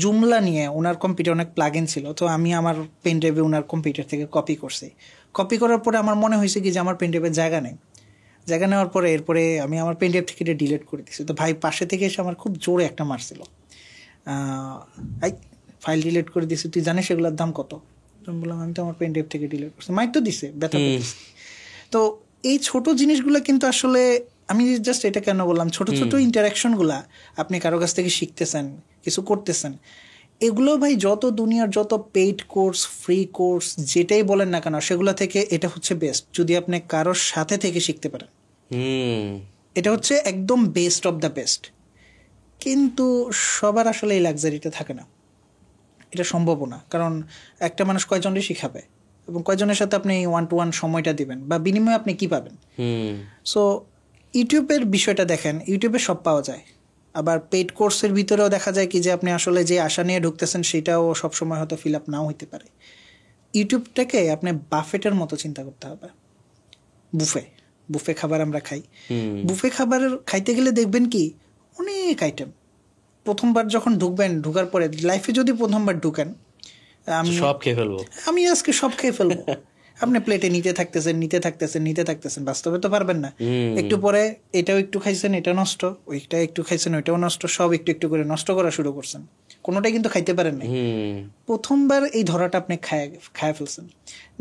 জুমলা নিয়ে, ওনার কম্পিউটার অনেক প্লাগ ইন ছিল, তো আমি আমার পেন ড্রাইভে ওনার কম্পিউটার থেকে কপি করছি। কপি করার পরে আমার মনে হয়েছে কি যে আমার পেন ড্রাইভের জায়গা নেই। জায়গা নেওয়ার পরে এরপরে আমি আমার পেন ড্রাইভ থেকে এটা ডিলিট করে দিচ্ছি। তো ভাই পাশে থেকে এসে আমার খুব জোরে একটা মারছিল, ফাইল ডিলিট করে দিছি, তুই জানিস এগুলোর দাম কত? আমি বললাম আমি তো আমার পেন ড্রাইভ থেকে ডিলিট করছি। মাইক তো দিছে, ব্যথা করতেছে। তো এই ছোট জিনিসগুলো কিন্তু আসলে, আমি জাস্ট এটা কেন বললাম, ছোট ছোট ইন্টারাকশনগুলা আপনি কারো কাছ থেকে শিখতেছেন, কিছু করতেছেন, এগুলো ভাই যত দুনিয়ার যত পেইড কোর্স, ফ্রি কোর্স, যেটাই বলেন না কেন, সেগুলো থেকে এটা হচ্ছে বেস্ট, যদি আপনি কারোর সাথে থেকে শিখতে পারেন। এটা হচ্ছে একদম বেস্ট অফ দ্য বেস্ট। কিন্তু সবার আসলে এই লাক্সারিটা থাকে না, এটা সম্ভব না। কারণ একটা মানুষ কয়জনই শিখাবে এবং কয়জনের সাথে আপনি 1-to-1 সময়টা দিবেন, বা বিনিময়ে আপনি কি পাবেন? সো ইউটিউবের বিষয়টা দেখেন, ইউটিউবে সব পাওয়া যায়। আবার পেইড কোর্সের ভিতরেও দেখা যায় কি যে আপনি আসলে যে আশা নিয়ে ঢুকতেছেন সেটাও সবসময় হয়তো ফিল আপ নাও হইতে পারে। ইউটিউবটাকে আপনি বাফেটের মতো চিন্তা করতে হবে। বুফে খাবার আমরা খাই, বুফে খাবার খাইতে গেলে দেখবেন কি অনেক আইটেম। প্রথমবার যখন ঢুকার পরে লাইফে যদি প্রথমবার ঢুকেন, আমি আজকে সব খেয়ে ফেলবো, আপনি প্লেটে নিতে থাকতেছেন, বাস্তবে তো পারবেন না। একটু পরে এটাও একটু খাইছেন, এটা নষ্ট, ওইটা একটু খাইছেন, ওইটাও নষ্ট, সব একটু একটু করে নষ্ট করা শুরু করছেন, কোনোটাই কিন্তু খাইতে পারেন না। প্রথমবার এই ধরাটা আপনি খায় ফেলছেন।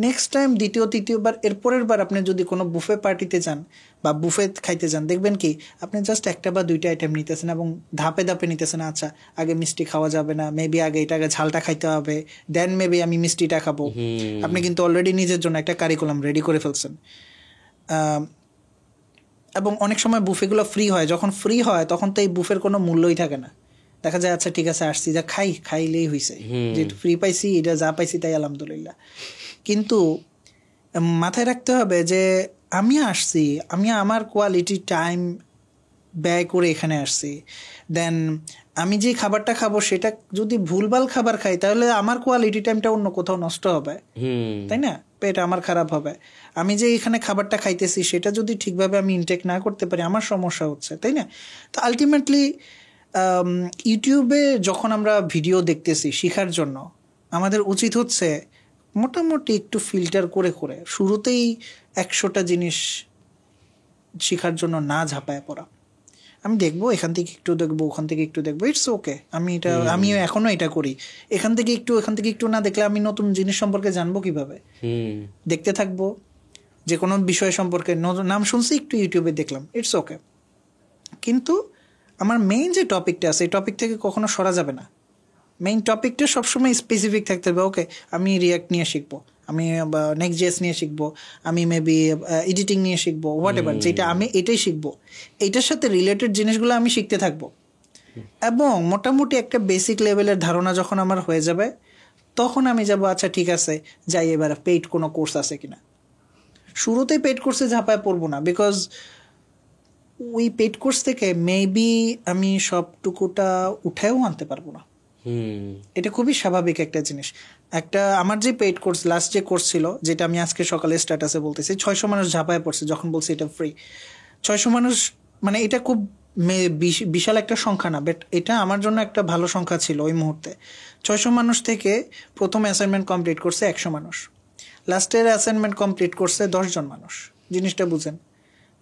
নেক্সট টাইম দ্বিতীয় তৃতীয়বার, এরপরের বার আপনি যদি কোনো বুফে পার্টিতে যান বা বুফে খাইতে যান, দেখবেন কি আপনি জাস্ট একটা বা দুইটা আইটেম নিতেছেন এবং ধাপে ধাপে নিতেছেন। আচ্ছা আগে মিষ্টি খাওয়া যাবে না, মেবি আগে এটাকে ঝালটা খাইতে হবে, দেন মেবি আমি মিষ্টিটা খাবো। আপনি কিন্তু অলরেডি নিজের জন্য একটা কারিকুলাম রেডি করে ফেলছেন। এবং অনেক সময় বুফেগুলো ফ্রি হয়, যখন ফ্রি হয় তখন তো এই বুফের কোনো মূল্যই থাকে না, দেখা যায় আচ্ছা ঠিক আছে আসছি, যা খাইলেই হয়েছে, যে ফ্রি পাইছি, এটা যা পাইছি তাই আলহামদুলিল্লাহ। কিন্তু মাথায় রাখতে হবে যে আমি আসছি, আমি আমার কোয়ালিটি টাইম ব্যয় করে এখানে আসছি, দেন আমি যে খাবারটা খাবো সেটা যদি ভুলভাল খাবার খাই তাহলে আমার কোয়ালিটি টাইমটা অন্য কোথাও নষ্ট হবে, তাই না? পেট আমার খারাপ হবে। আমি যে এখানে খাবারটা খাইতেছি সেটা যদি ঠিকভাবে আমি ইনটেক না করতে পারি আমার সমস্যা হচ্ছে, তাই না? তো আলটিমেটলি ইউটিউবে যখন আমরা ভিডিও দেখতেছি শেখার জন্য, আমাদের উচিত হচ্ছে মোটামুটি একটু ফিল্টার করে করে শুরুতেই 100টা জিনিস শেখার জন্য না ঝাঁপায় পড়া। আমি দেখবো, এখান থেকে একটু দেখবো, ওখান থেকে একটু দেখবো, ইটস ওকে। আমিও এখনো এটা করি, এখান থেকে একটু না দেখলে আমি নতুন জিনিস সম্পর্কে জানবো কিভাবে? দেখতে থাকবো। যে কোনো বিষয় সম্পর্কে নাম শুনছি, একটু ইউটিউবে দেখলাম, ইটস ওকে। কিন্তু আমার মেইন যে টপিকটা আছে এই টপিক থেকে কখনো সরা যাবে না। মেইন টপিকটা সবসময় স্পেসিফিক থাকতে হবে। ওকে, আমি রিয়াক্ট নিয়ে শিখবো, আমি নেক্সট.js নিয়ে শিখবো, আমি মেবি এডিটিং নিয়ে শিখবো, হোয়াট এভার, যেটা আমি এটাই শিখবো, এইটার সাথে রিলেটেড জিনিসগুলো আমি শিখতে থাকবো। এবং মোটামুটি একটা বেসিক লেভেলের ধারণা যখন আমার হয়ে যাবে তখন আমি যাবো আচ্ছা ঠিক আছে যাই এবার পেইড কোনো কোর্স আছে কিনা। শুরুতেই পেইড কোর্সে ঝাঁপায় পড়বো না, বিকজ ওই পেইড কোর্স থেকে মেবি আমি সবটুকুটা উঠেও আনতে পারবো না। এটা খুবই স্বাভাবিক একটা জিনিস। আমার যে পেইড কোর্স, লাস্ট যে কোর্স ছিল, যেটা আমি আজকে সকালে স্ট্যাটাসে বলতেছি, 600 মানুষ ঝাঁপায় পড়ছে যখন বলছি এটা ফ্রি। 600 মানুষ মানে এটা খুব বিশাল একটা সংখ্যা না, বাট এটা আমার জন্য একটা ভালো সংখ্যা ছিল ওই মুহূর্তে। 600 মানুষ থেকে প্রথম অ্যাসাইনমেন্ট কমপ্লিট করছে 100 মানুষ, লাস্টের অ্যাসাইনমেন্ট কমপ্লিট করছে 10 জন মানুষ। জিনিসটা বুঝেন,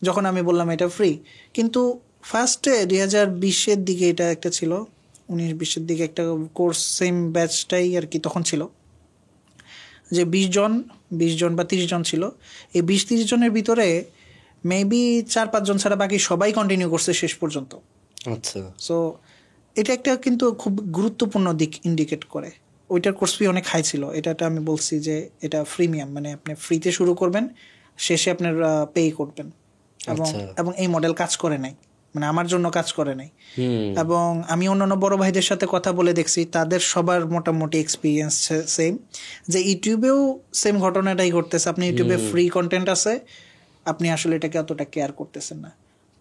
যখন আমি বললাম এটা ফ্রি। কিন্তু ফার্স্টে 2020-এর দিকে এটা একটা ছিল, 19-20-এর দিকে একটা কোর্স, সেম ব্যাচটাই আর কি তখন ছিল, যে 20 জন বা 30 জন ছিল। এই 20-30 জনের ভিতরে মেবি 4-5 জন ছাড়া বাকি সবাই কন্টিনিউ করছে শেষ পর্যন্ত। আচ্ছা, সো এটা একটা কিন্তু খুব গুরুত্বপূর্ণ দিক ইন্ডিকেট করে। ওইটার কোর্স ফি অনেক হাই ছিল। এটা আমি বলছি যে এটা ফ্রিমিয়াম, মানে আপনি ফ্রিতে শুরু করবেন, শেষে আপনার পে করবেন। এবং এই মডেল কাজ করে নাই, মানে আমার জন্য কাজ করে নাই। এবং আমি অন্যান্য বড় ভাইদের সাথে কথা বলে দেখছি, তাদের সবার মোটামুটি এক্সপিরিয়েন্স সেম, যে ইউটিউবেও সেম ঘটনাটাই ঘটতেছে। আপনি ইউটিউবে ফ্রি কন্টেন্ট আছে, আপনি আসলে এটাকে অতটা কেয়ার করতেছেন না।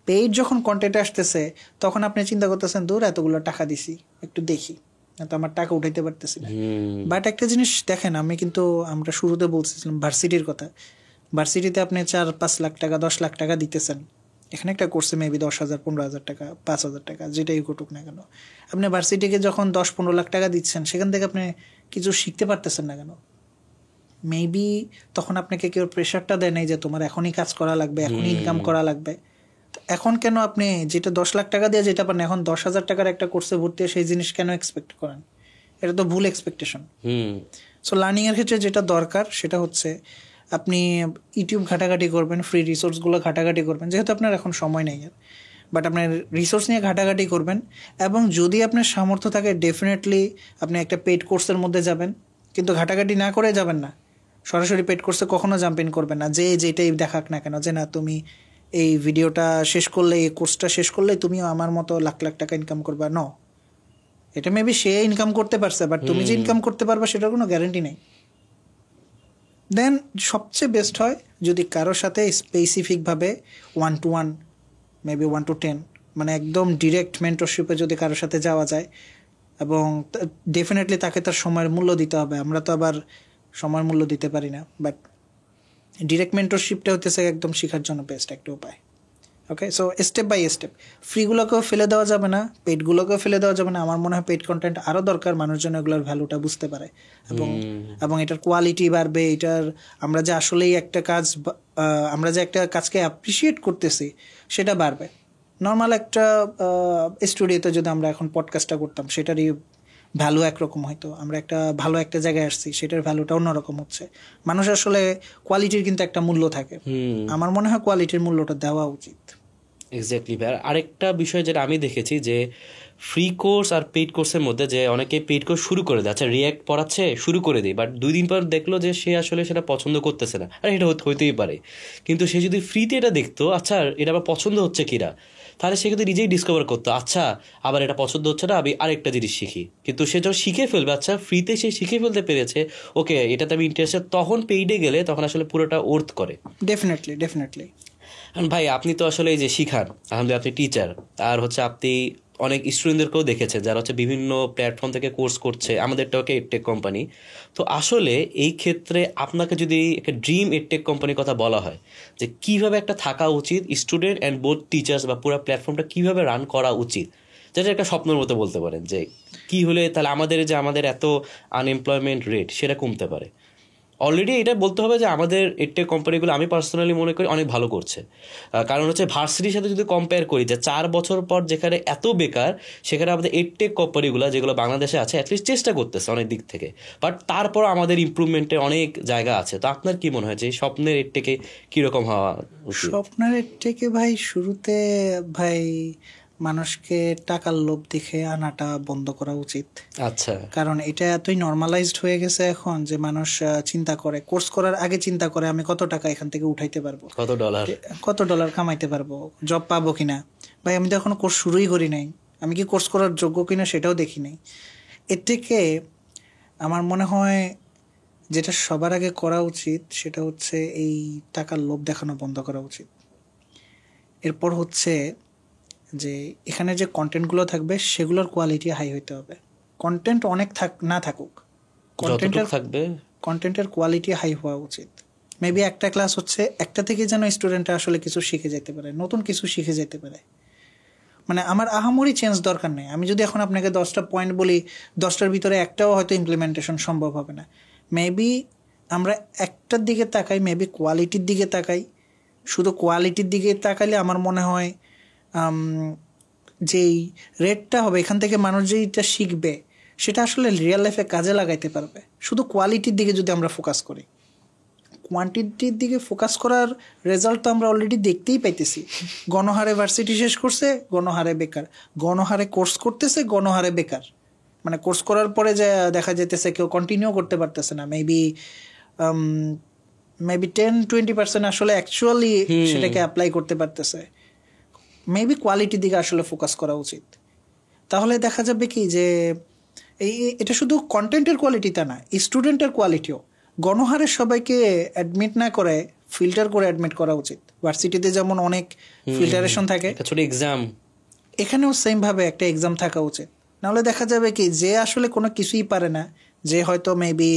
পেইড যখন কন্টেন্ট আসতেছে তখন আপনি চিন্তা করতেছেন, দূর এতগুলো টাকা দিছি, একটু দেখি, তো আমার টাকা উঠাইতে পারতেছি না। বাট একটা জিনিস দেখেন, আমরা শুরুতে বলছিলাম ভার্সিটির কথা। ভার্সিটিতে আপনি 4-5 লাখ টাকা, 10 লাখ টাকা দিতেছেন, এখানে একটা কোর্সে মেবি 10,000, 15,000 টাকা, 5,000 টাকা, যেটাই ঘটুক না কেন, আপনি ভার্সিটিকে যখন 10-15 লাখ টাকা দিচ্ছেন, সেখান থেকে আপনি কিছু শিখতে পারতেছেন না কেন? মেবি তখন আপনাকে কেউ প্রেশারটা দেয় নাই যে তোমার এখনই কাজ করা লাগবে, এখনই ইনকাম করা লাগবে। এখন কেন আপনি যেটা 10 লাখ টাকা দিয়ে যেটা পারেন, এখন 10,000 টাকার একটা কোর্সে ভর্তি সেই জিনিস কেন এক্সপেক্ট করেন? এটা তো ভুল এক্সপেকটেশন। সো লার্নিং এর ক্ষেত্রে যেটা দরকার সেটা হচ্ছে আপনি ইউটিউব ঘাটাঘাটি করবেন, ফ্রি রিসোর্সগুলো ঘাটাঘাটি করবেন, যেহেতু আপনার এখন সময় নেই, বাট আপনার রিসোর্স নিয়ে ঘাটাঘাটি করবেন। এবং যদি আপনার সামর্থ্য থাকে ডেফিনেটলি আপনি একটা পেইড কোর্সের মধ্যে যাবেন, কিন্তু ঘাটাঘাটি না করে যাবেন না। সরাসরি পেইড কোর্সে কখনো জাম্প ইন করবেন না, যেটাই দেখাক না কেন, যে না তুমি এই ভিডিওটা শেষ করলে, এই কোর্সটা শেষ করলে তুমিও আমার মতো লাখ লাখ টাকা ইনকাম করবে। ন, এটা মেবি সে ইনকাম করতে পারছে, বাট তুমি যে ইনকাম করতে পারবে সেটার কোনো গ্যারান্টি নেই। দেন সবচেয়ে বেস্ট হয় যদি কারোর সাথে স্পেসিফিকভাবে 1-to-1, মেবি 1-to-10, মানে একদম ডিরেক্ট মেন্টরশিপে যদি কারোর সাথে যাওয়া যায়, এবং ডেফিনেটলি তাকে তার সময়ের মূল্য দিতে হবে। আমরা তো আবার সময়ের মূল্য দিতে পারি না, বাট ডিরেক্ট মেন্টরশিপটা হতেছে একদম শেখার জন্য বেস্ট একটা উপায়। ওকে, সো স্টেপ বাই স্টেপ। ফ্রিগুলোকেও ফেলে দেওয়া যাবে না, পেইডগুলোকেও ফেলে দেওয়া যাবে না। আমার মনে হয় পেইড কন্টেন্ট আরও দরকার, মানুষজন এগুলোর ভ্যালুটা বুঝতে পারে এবং এটার কোয়ালিটি বাড়বে। আমরা যে আসলেই আমরা যে একটা কাজকে অ্যাপ্রিসিয়েট করতেছি সেটা বাড়বে। নর্মাল একটা স্টুডিওতে যদি আমরা এখন পডকাস্টটা করতাম, সেটারই ভ্যালু একরকম হয়তো। আমরা একটা ভালো একটা জায়গায় আসছি, সেটার ভ্যালুটা অন্যরকম হচ্ছে। মানুষ আসলে কোয়ালিটির কিন্তু একটা মূল্য থাকে, আমার মনে হয় কোয়ালিটির মূল্যটা দেওয়া উচিত। এক্স্যাক্টলি ভাই। আরেকটা বিষয় যেটা আমি দেখেছি, যে ফ্রি কোর্স আর পেইড কোর্সের মধ্যে যে অনেকে পেইড কোর্স শুরু করে দেয়, আচ্ছা রিয়্যাক্ট পড়াচ্ছে শুরু করে দিই, বাট 2 দিন পর দেখলো যে সে আসলে সেটা পছন্দ করতেছে না, আর এটা হইতেই পারে। কিন্তু সে যদি ফ্রিতে এটা দেখতো, আচ্ছা এটা আবার পছন্দ হচ্ছে কিনা, তাহলে সে কিন্তু নিজেই ডিসকভার করতো, আচ্ছা আবার এটা পছন্দ হচ্ছে না, আমি আরেকটা জিনিস শিখি। কিন্তু সে যখন শিখে ফেলবে, আচ্ছা ফ্রিতে সে শিখে ফেলতে পেরেছে, ওকে এটাতে আমি ইন্টারেস্টেড, তখন পেইডে গেলে তখন আসলে পুরোটা ওর্থ করে। ডেফিনেটলি। ভাই আপনি তো আসলে এই যে শিখান, আলহামদুলিল্লাহ আপনি টিচার, আর হচ্ছে আপনি অনেক স্টুডেন্টদেরকেও দেখেছেন যারা হচ্ছে বিভিন্ন প্ল্যাটফর্ম থেকে কোর্স করছে, আমাদেরটাও একটা এডটেক কোম্পানি। তো আসলে এই ক্ষেত্রে আপনাকে যদি একটা ড্রিম এডটেক কোম্পানির কথা বলা হয়, যে কিভাবে একটা থাকা উচিত স্টুডেন্ট অ্যান্ড বোথ টিচার্স, বা পুরো প্ল্যাটফর্মটা কিভাবে রান করা উচিত, যেটা একটা স্বপ্নের মতো বলতে পারেন, যে কি হলে তাহলে আমাদের এত আনএমপ্লয়মেন্ট রেট সেটা কমতে পারে। অলরেডি এটা বলতে হবে যে আমাদের এডটেক কোম্পানিগুলো আমি পার্সোনালি মনে করি অনেক ভালো করছে। কারণ হচ্ছে ভার্সিটির সাথে যদি কম্পেয়ার করি, যে 4 বছর পর যেখানে এত বেকার, সেখানে আমাদের এডটেক কোম্পানিগুলো যেগুলো বাংলাদেশে আছে অ্যাটলিস্ট চেষ্টা করতেছে অনেক দিক থেকে, বাট তারপর আমাদের ইমপ্রুভমেন্টের অনেক জায়গা আছে। তো আপনার কি মনে হয় যে স্বপ্নের এডটেকে কীরকম হওয়া উচিত? স্বপ্নের থেকে ভাই শুরুতে ভাই মানুষকে টাকার লোভ দেখে আনাটা বন্ধ করা উচিত। আচ্ছা, কারণ এটা এতই নর্মালাইজড হয়ে গেছে এখন যে মানুষ চিন্তা করে, কোর্স করার আগে চিন্তা করে আমি কত টাকা এখান থেকে উঠাইতে পারবো, কত ডলার কামাইতে পারবো, জব পাবো কিনা। ভাই আমি তো এখনো কোর্স শুরুই করি নাই, আমি কি কোর্স করার যোগ্য কিনা সেটাও দেখি নাই। এর থেকে আমার মনে হয় যেটা সবার আগে করা উচিত সেটা হচ্ছে এই টাকার লোভ দেখানো বন্ধ করা উচিত। এরপর হচ্ছে যে এখানে যে কন্টেন্টগুলো থাকবে সেগুলোর কোয়ালিটি হাই হইতে হবে। কন্টেন্ট অনেক না থাকুক, কন্টেন্টের কোয়ালিটি হাই হওয়া উচিত। মেবি একটা ক্লাস হচ্ছে, একটা থেকে যেন স্টুডেন্টরা আসলে কিছু শিখে যেতে পারে, নতুন কিছু শিখে যেতে পারে। মানে আমার আহামরি চেঞ্জ দরকার নেই। আমি যদি এখন আপনাকে 10টা পয়েন্ট বলি, 10টার ভিতরে একটাও হয়তো ইমপ্লিমেন্টেশন সম্ভব হবে না। মেবি আমরা একটার দিকে তাকাই, মেবি কোয়ালিটির দিকে তাকাই। শুধু কোয়ালিটির দিকে তাকাইলে আমার মনে হয় যেই রেটটা হবে, এখান থেকে মানুষ যেইটা শিখবে সেটা আসলে রিয়েল লাইফে কাজে লাগাইতে পারবে। শুধু কোয়ালিটির দিকে যদি আমরা ফোকাস করি, কোয়ান্টিটির দিকে ফোকাস করার রেজাল্ট তো আমরা অলরেডি দেখতেই পাইতেছি। গণহারে ভার্সিটি শেষ করছে, গণহারে বেকার, গণহারে কোর্স করতেছে, গণহারে বেকার। মানে কোর্স করার পরে যে দেখা যেতেছে কেউ কন্টিনিউ করতে পারতেছে না। মেবি 10-20% আসলে অ্যাকচুয়ালি সেটাকে অ্যাপ্লাই করতে পারতেছে। মেবি কোয়ালিটির দিকে আসলে ফোকাস করা উচিত। তাহলে দেখা যাবে কি যে এটা শুধু কন্টেন্টের কোয়ালিটিটা না, স্টুডেন্টের কোয়ালিটিও। গণহারে সবাইকে অ্যাডমিট না করে ফিল্টার করে অ্যাডমিট করা উচিত। ভার্সিটিতে যেমন অনেক ফিল্টারেশন থাকে, এক্সাম, এখানেও সেম ভাবে একটা এক্সাম থাকা উচিত। নাহলে দেখা যাবে কি যে আসলে কোনো কিছুই পারে না, যে হয়তো মেবি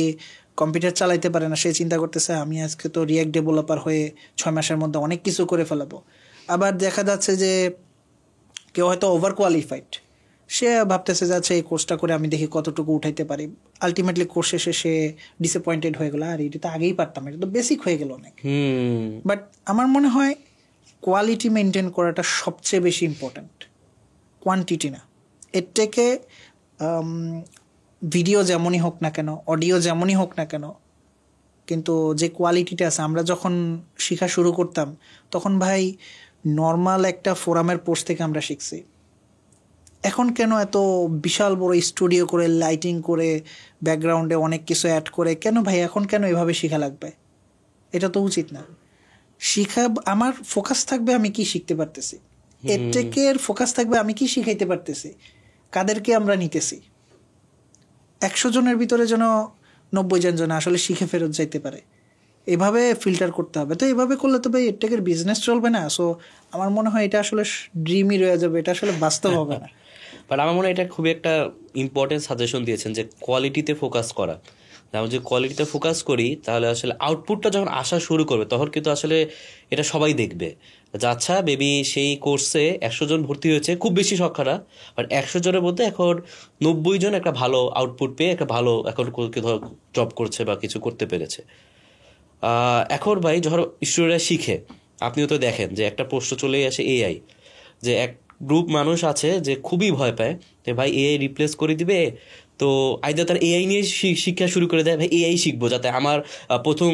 কম্পিউটার চালাইতে পারে না, সে চিন্তা করতেছে আমি আজকে তো রিয়াক্ট ডেভেলপার হয়ে 6 মাসের মধ্যে অনেক কিছু করে ফেলাবো। আবার দেখা যাচ্ছে যে কেউ হয়তো ওভার কোয়ালিফাইড, সে ভাবতেছে যাচ্ছে এই কোর্সটা করে আমি দেখি কতটুকু উঠাইতে পারি। আলটিমেটলি কোর্স শেষে সে ডিসঅ্যাপয়েন্টেড হয়ে গেল, আর এটা তো আগেই পারতাম, এটা তো বেসিক হয়ে গেল অনেক। বাট আমার মনে হয় কোয়ালিটি মেনটেন করাটা সবচেয়ে বেশি ইম্পর্ট্যান্ট, কোয়ান্টিটি না। এর থেকে ভিডিও যেমনই হোক না কেন, অডিও যেমনই হোক না কেন, কিন্তু যে কোয়ালিটিটা আছে, আমরা যখন শেখা শুরু করতাম তখন ভাই নর্মাল একটা ফোরামের পোস্ট থেকে আমরা শিখছি। এখন কেন এত বিশাল বড় স্টুডিও করে, লাইটিং করে, ব্যাকগ্রাউন্ডে অনেক কিছু অ্যাড করে, কেন ভাই এখন কেন এভাবে শেখা লাগবে? এটা তো উচিত না। শিখা, আমার ফোকাস থাকবে আমি কি শিখতে পারতেছি, এর ফোকাস থাকবে আমি কি শিখাইতে পারতেছি, কাদেরকে আমরা নিতেছি। 100 জনের ভিতরে যেন 90 জন আসলে শিখে ফেরত যাইতে পারে, এভাবে ফিল্টার করতে হবে। তো এভাবে করলে তো ভাই এডটেকের বিজনেস চলবে না। সো আমার মনে হয় এটা আসলে ড্রিমই রয়ে যাবে, এটা আসলে বাস্তব হবে না। বাট আমার মনে হয় এটা খুবই একটা ইম্পর্টেন্ট সাজেশন দিয়েছেন, যে কোয়ালিটিতে ফোকাস করা। আমরা যদি কোয়ালিটিতে ফোকাস করি তাহলে আসলে আউটপুটটা যখন আসা শুরু করবে তখন কিন্তু আসলে এটা সবাই দেখবে যে আচ্ছা বেবি সেই কোর্সে 100 জন ভর্তি হয়েছে, খুব বেশি সংখ্যা না, বাট 100 জনের মধ্যে এখন 90 জন একটা ভালো আউটপুট পেয়ে একটা ভালো এখন জব করছে বা কিছু করতে পেরেছে। এখন ভাই যখন স্টুডেন্টরা শিখে, আপনিও তো দেখেন যে একটা প্রশ্ন চলেই আসে এআই, যে গ্রুপ মানুষ আছে যে খুবই ভয় পায় যে ভাই এআই রিপ্লেস করে দিবে, তো আইদার তার এআই নিয়ে শিক্ষা শুরু করে দেয়, ভাই এআই শিখবো যাতে আমার প্রথম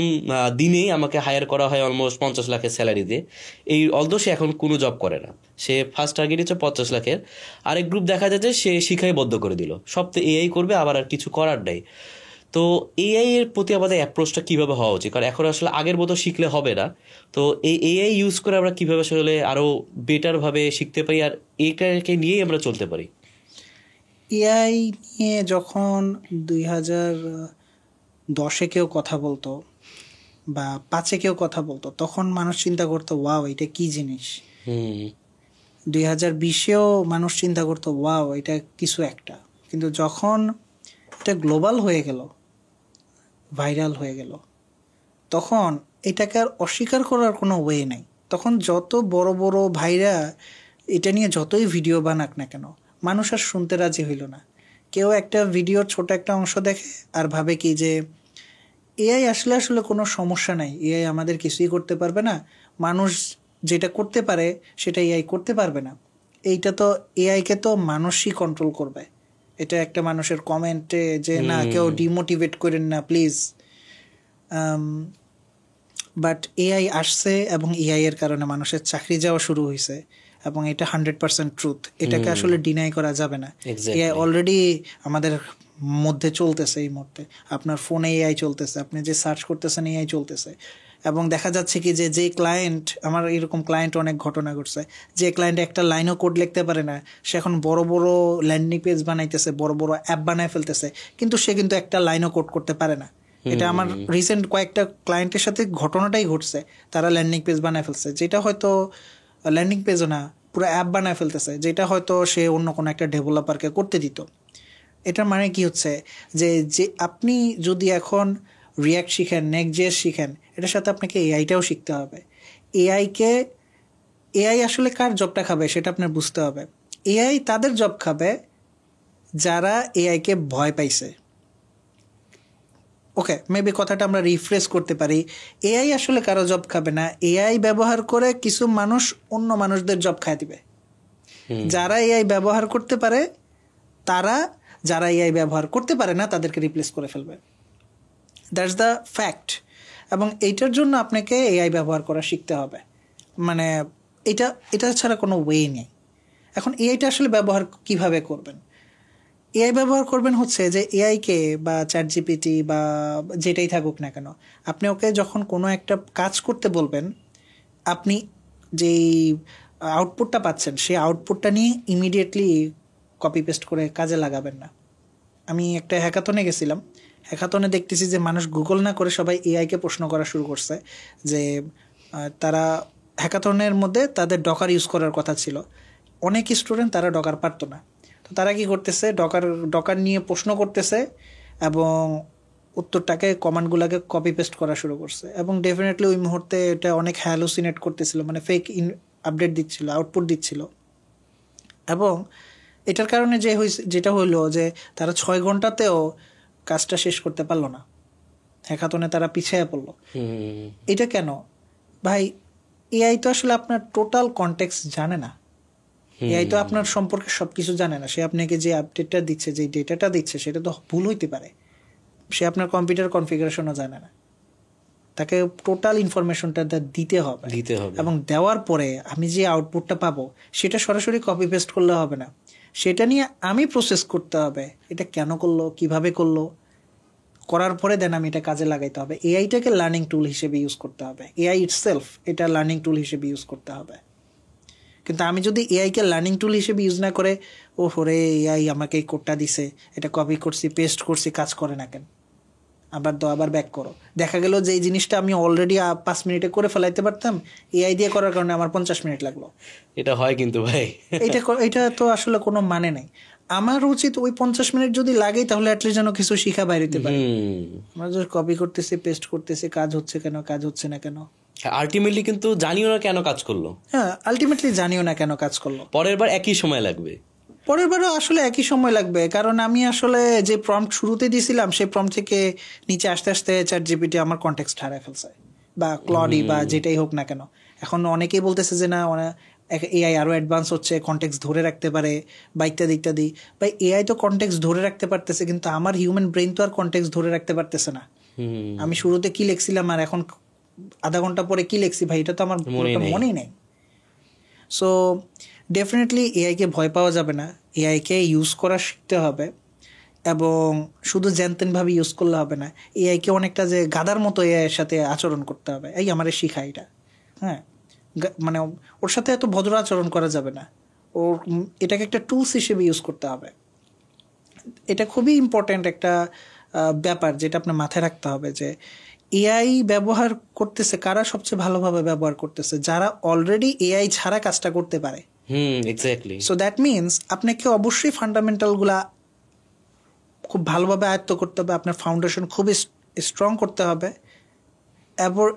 দিনেই আমাকে হায়ার করা হয় অলমোস্ট 50 লাখের স্যালারি দিয়ে। এই অলদো সে এখন কোনো জব করে না, সে ফার্স্ট টার্গেট হচ্ছে 50 লাখের। আরেক গ্রুপ দেখা যায় যে সে শিখাই বদ্ধ করে দিল, সব তো এআই করবে, আবার আর কিছু করার নাই। তো এআই এর প্রতি আমাদের অ্যাপ্রোচটা কীভাবে হওয়া উচিত, কারণ এখন আসলে আগের মতো শিখলে হবে না। তো এই এআই ইউজ করে আমরা কীভাবে আসলে আরও বেটারভাবে শিখতে পারি আর এইটাকে নিয়েই আমরা চলতে পারি? এআই নিয়ে যখন 2010-এ কেউ কথা বলতো বা 5-এ কেউ কথা বলতো, তখন মানুষ চিন্তা করতো ওয়াও এটা কি জিনিস। 2020-এও মানুষ চিন্তা করতো ওয়াও এটা কিছু একটা। কিন্তু যখন এটা গ্লোবাল হয়ে গেল, ভাইরাল হয়ে গেল, তখন এটাকে আর অস্বীকার করার কোনো ওয়ে নেই। তখন যত বড় বড় ভাইরা এটা নিয়ে যতই ভিডিও বানাক না কেন, মানুষ আর শুনতে রাজি হইল না। কেউ একটা ভিডিওর ছোট একটা অংশ দেখে আর ভাবে কি যে এআই আসলে কোনো সমস্যা নাই, এআই আমাদের কিছুই করতে পারবে না, মানুষ যেটা করতে পারে সেটা এআই করতে পারবে না। এইটা তো এআইকে তো মানুষই কন্ট্রোল করবে। এটা একটা মানুষের কমেন্টে যে না কেউ ডিমোটিভেট করেন না প্লিজ। বাট এআই আসছে এবং এআই এর কারণে মানুষের চাকরি যাওয়া শুরু হয়েছে এবং এটা 100% ট্রুথ, এটাকে আসলে ডিনাই করা যাবে না। এআই অলরেডি আমাদের মধ্যে চলতেছে। এই মুহূর্তে আপনার ফোনে এআই চলতেছে, আপনি যে সার্চ করতেছেন এআই চলতেছে। এবং দেখা যাচ্ছে কি যে ক্লায়েন্ট, আমার এরকম ক্লায়েন্ট অনেক ঘটনা ঘটছে, যে ক্লায়েন্ট একটা লাইনও কোড লিখতে পারে না, সে এখন বড় বড় ল্যান্ডিং পেজ বানাইতেছে, বড় বড় অ্যাপ বানায় ফেলতেছে, কিন্তু সে কিন্তু একটা লাইনও কোড করতে পারে না। এটা আমার রিসেন্ট কয়েকটা ক্লায়েন্টের সাথে ঘটনাটাই ঘটছে। তারা ল্যান্ডিং পেজ বানায় ফেলছে, যেটা হয়তো ল্যান্ডিং পেজও না, পুরো অ্যাপ বানায় ফেলতেছে, যেটা হয়তো সে অন্য কোনো একটা ডেভেলপারকে করতে দিত। এটার মানে কি হচ্ছে যে আপনি যদি এখন রিয়াক্ট শিখেন, নেক্সট.জেএস শিখেন, এটার সাথে আপনাকে এআইটাও শিখতে হবে। এআই আসলে কার জবটা খাবে সেটা আপনার বুঝতে হবে। এআই তাদের জব খাবে যারা এআইকে ভয় পাইছে। ওকে, মেবি কথাটা আমরা রিফ্রেশ করতে পারি। এআই আসলে কারো জব খাবে না, এআই ব্যবহার করে কিছু মানুষ অন্য মানুষদের জব খায় দিবে। যারা এআই ব্যবহার করতে পারে তারা, যারা এআই ব্যবহার করতে পারে না তাদেরকে রিপ্লেস করে ফেলবে। That's the fact. এবং এইটার জন্য আপনাকে এআই ব্যবহার করা শিখতে হবে। মানে এটা ছাড়া কোনো ওয়ে নেই। এখন এআইটা আসলে ব্যবহার কিভাবে করবেন? এআই ব্যবহার করবেন হচ্ছে যে এআইকে বা চ্যাটজিপিটি বা যেটাই থাকুক না কেন, আপনি ওকে যখন কোনো একটা কাজ করতে বলবেন, আপনি যেই আউটপুটটা পাচ্ছেন সেই আউটপুটটা নিয়ে ইমিডিয়েটলি কপি পেস্ট করে কাজে লাগাবেন না। আমি একটা হ্যাকাথনে গেছিলাম, হ্যাকাথনে দেখতেছি যে মানুষ গুগল না করে সবাই এআইকে প্রশ্ন করা শুরু করছে যে তারা হ্যাকাথনের মধ্যে তাদের ডকার ইউজ করার কথা ছিল। অনেক স্টুডেন্ট তারা ডকার পারতো না, তো তারা কি করতেছে, ডকার নিয়ে প্রশ্ন করতেছে এবং উত্তরটাকে কমান্ডগুলোকে কপি পেস্ট করা শুরু করছে। এবং ডেফিনেটলি ওই মুহূর্তে এটা অনেক হ্যালোসিনেট করতেছিল, মানে ফেক আপডেট দিচ্ছিল, আউটপুট দিচ্ছিল। এবং এটার কারণে যেটা হইলো যে তারা 6 ঘন্টাতেও কাজটা শেষ করতে পারলো না, হ্যাকাথনে তারা পিছিয়ে পড়লো। এটা কেন ভাই? এআই তো আসলে আপনার টোটাল কনটেক্সট জানে না। এআই তো আপনার সম্পর্কে সবকিছু জানে না। সে আপনাকে যে আপডেটটা দিচ্ছে, যে ডেটাটা দিচ্ছে, সেটা তো ভুল হইতে পারে। সে আপনার কম্পিউটার কনফিগারেশনও জানে না। তাকে টোটাল ইনফরমেশনটা দিতে হবে। এবং দেওয়ার পরে আমি যে আউটপুটটা পাবো সেটা সরাসরি কপি পেস্ট করলে হবে না, সেটা নিয়ে আমি প্রসেস করতে হবে। এটা কেন করলো, কিভাবে করলো, করার পরে দেন আমি এটা কাজে লাগাইতে হবে। এআইটাকে লার্নিং টুল হিসেবে ইউজ করতে হবে। এআই ইটসেলফ এটা লার্নিং টুল হিসেবে ইউজ করতে হবে। কিন্তু আমি যদি এআইকে লার্নিং টুল হিসেবে ইউজ না করে, ও হরে এআই আমাকে এই কোডটা দিছে, এটা কপি করছি, পেস্ট করছি, কাজ করে না কেন, আবার ব্যাক করো, দেখা গেল যে এই জিনিসটা আমি অলরেডি 5 মিনিটে করে ফেলাইতে পারতাম, এআই দিয়ে করার কারণে আমার 50 মিনিট লাগলো। এটা হয় কিন্তু ভাই, এটা তো আসলে কোনো মানে নেই। আমার উচিত ওই 50 মিনিট যদি লাগে তাহলে অ্যাটলিস্ট যেন কিছু শিখা বাইরেতে পারি। আমরা যদি কপি করতেছি, পেস্ট করতেছি, কাজ হচ্ছে কেন, কাজ হচ্ছে না কেন, আলটিমেটলি কিন্তু জানিও না কেন কাজ করলো। হ্যাঁ, আলটিমেটলি জানিও না কেন কাজ করলো। পরের বার একই সময় লাগবে, পরের বারও আসলে একই সময় লাগবে, কারণ আমি আসলে যে প্রম্পট শুরুতে দিয়েছিলাম সেই প্রম্পট থেকে নিচে আসতে আসতে চ্যাটজিপিটি আমার কনটেক্সট হারায় ফেলছে, বা ক্লডি বা যেটাই হোক না কেন। এখন অনেকেই বলতেছে যে না, এআই আরও অ্যাডভান্স হচ্ছে, কনটেক্সট ধরে রাখতে পারে বা ইত্যাদি ইত্যাদি। বা এআই তো কনটেক্সট ধরে রাখতে পারতেছে, কিন্তু আমার হিউম্যান ব্রেন তো আর কনটেক্সট ধরে রাখতে পারতেছে না। আমি শুরুতে কি লিখছিলাম আর এখন আধা ঘন্টা পরে কি লিখছি ভাই, এটা তো আমার মনেই নেই। সো ডেফিনেটলি এআইকে ভয় পাওয়া যাবে না, এআইকে ইউজ করা শিখতে হবে, এবং শুধু জ্যানতেনভাবে ইউজ করলে হবে না। এআইকে অনেকটা যে গাদার মতো এআইয়ের সাথে আচরণ করতে হবে, এই আমার শিখা এটা। হ্যাঁ, মানে ওর সাথে এত ভদ্র আচরণ করা যাবে না, ওর এটাকে একটা টুলস হিসেবে ইউজ করতে হবে। এটা খুবই ইম্পর্ট্যান্ট একটা ব্যাপার যেটা আপনার মাথায় রাখতে হবে, যে এআই ব্যবহার করতেছে কারা সবচেয়ে ভালোভাবে ব্যবহার করতেছে, যারা অলরেডি এআই ছাড়া কাজটা করতে পারে। এক্স্যাক্টলি। সো দ্যাট মিনস আপনাকে অবশ্যই ফান্ডামেন্টালগুলা খুব ভালোভাবে আয়ত্ত করতে হবে, আপনার ফাউন্ডেশন খুবই স্ট্রং করতে হবে।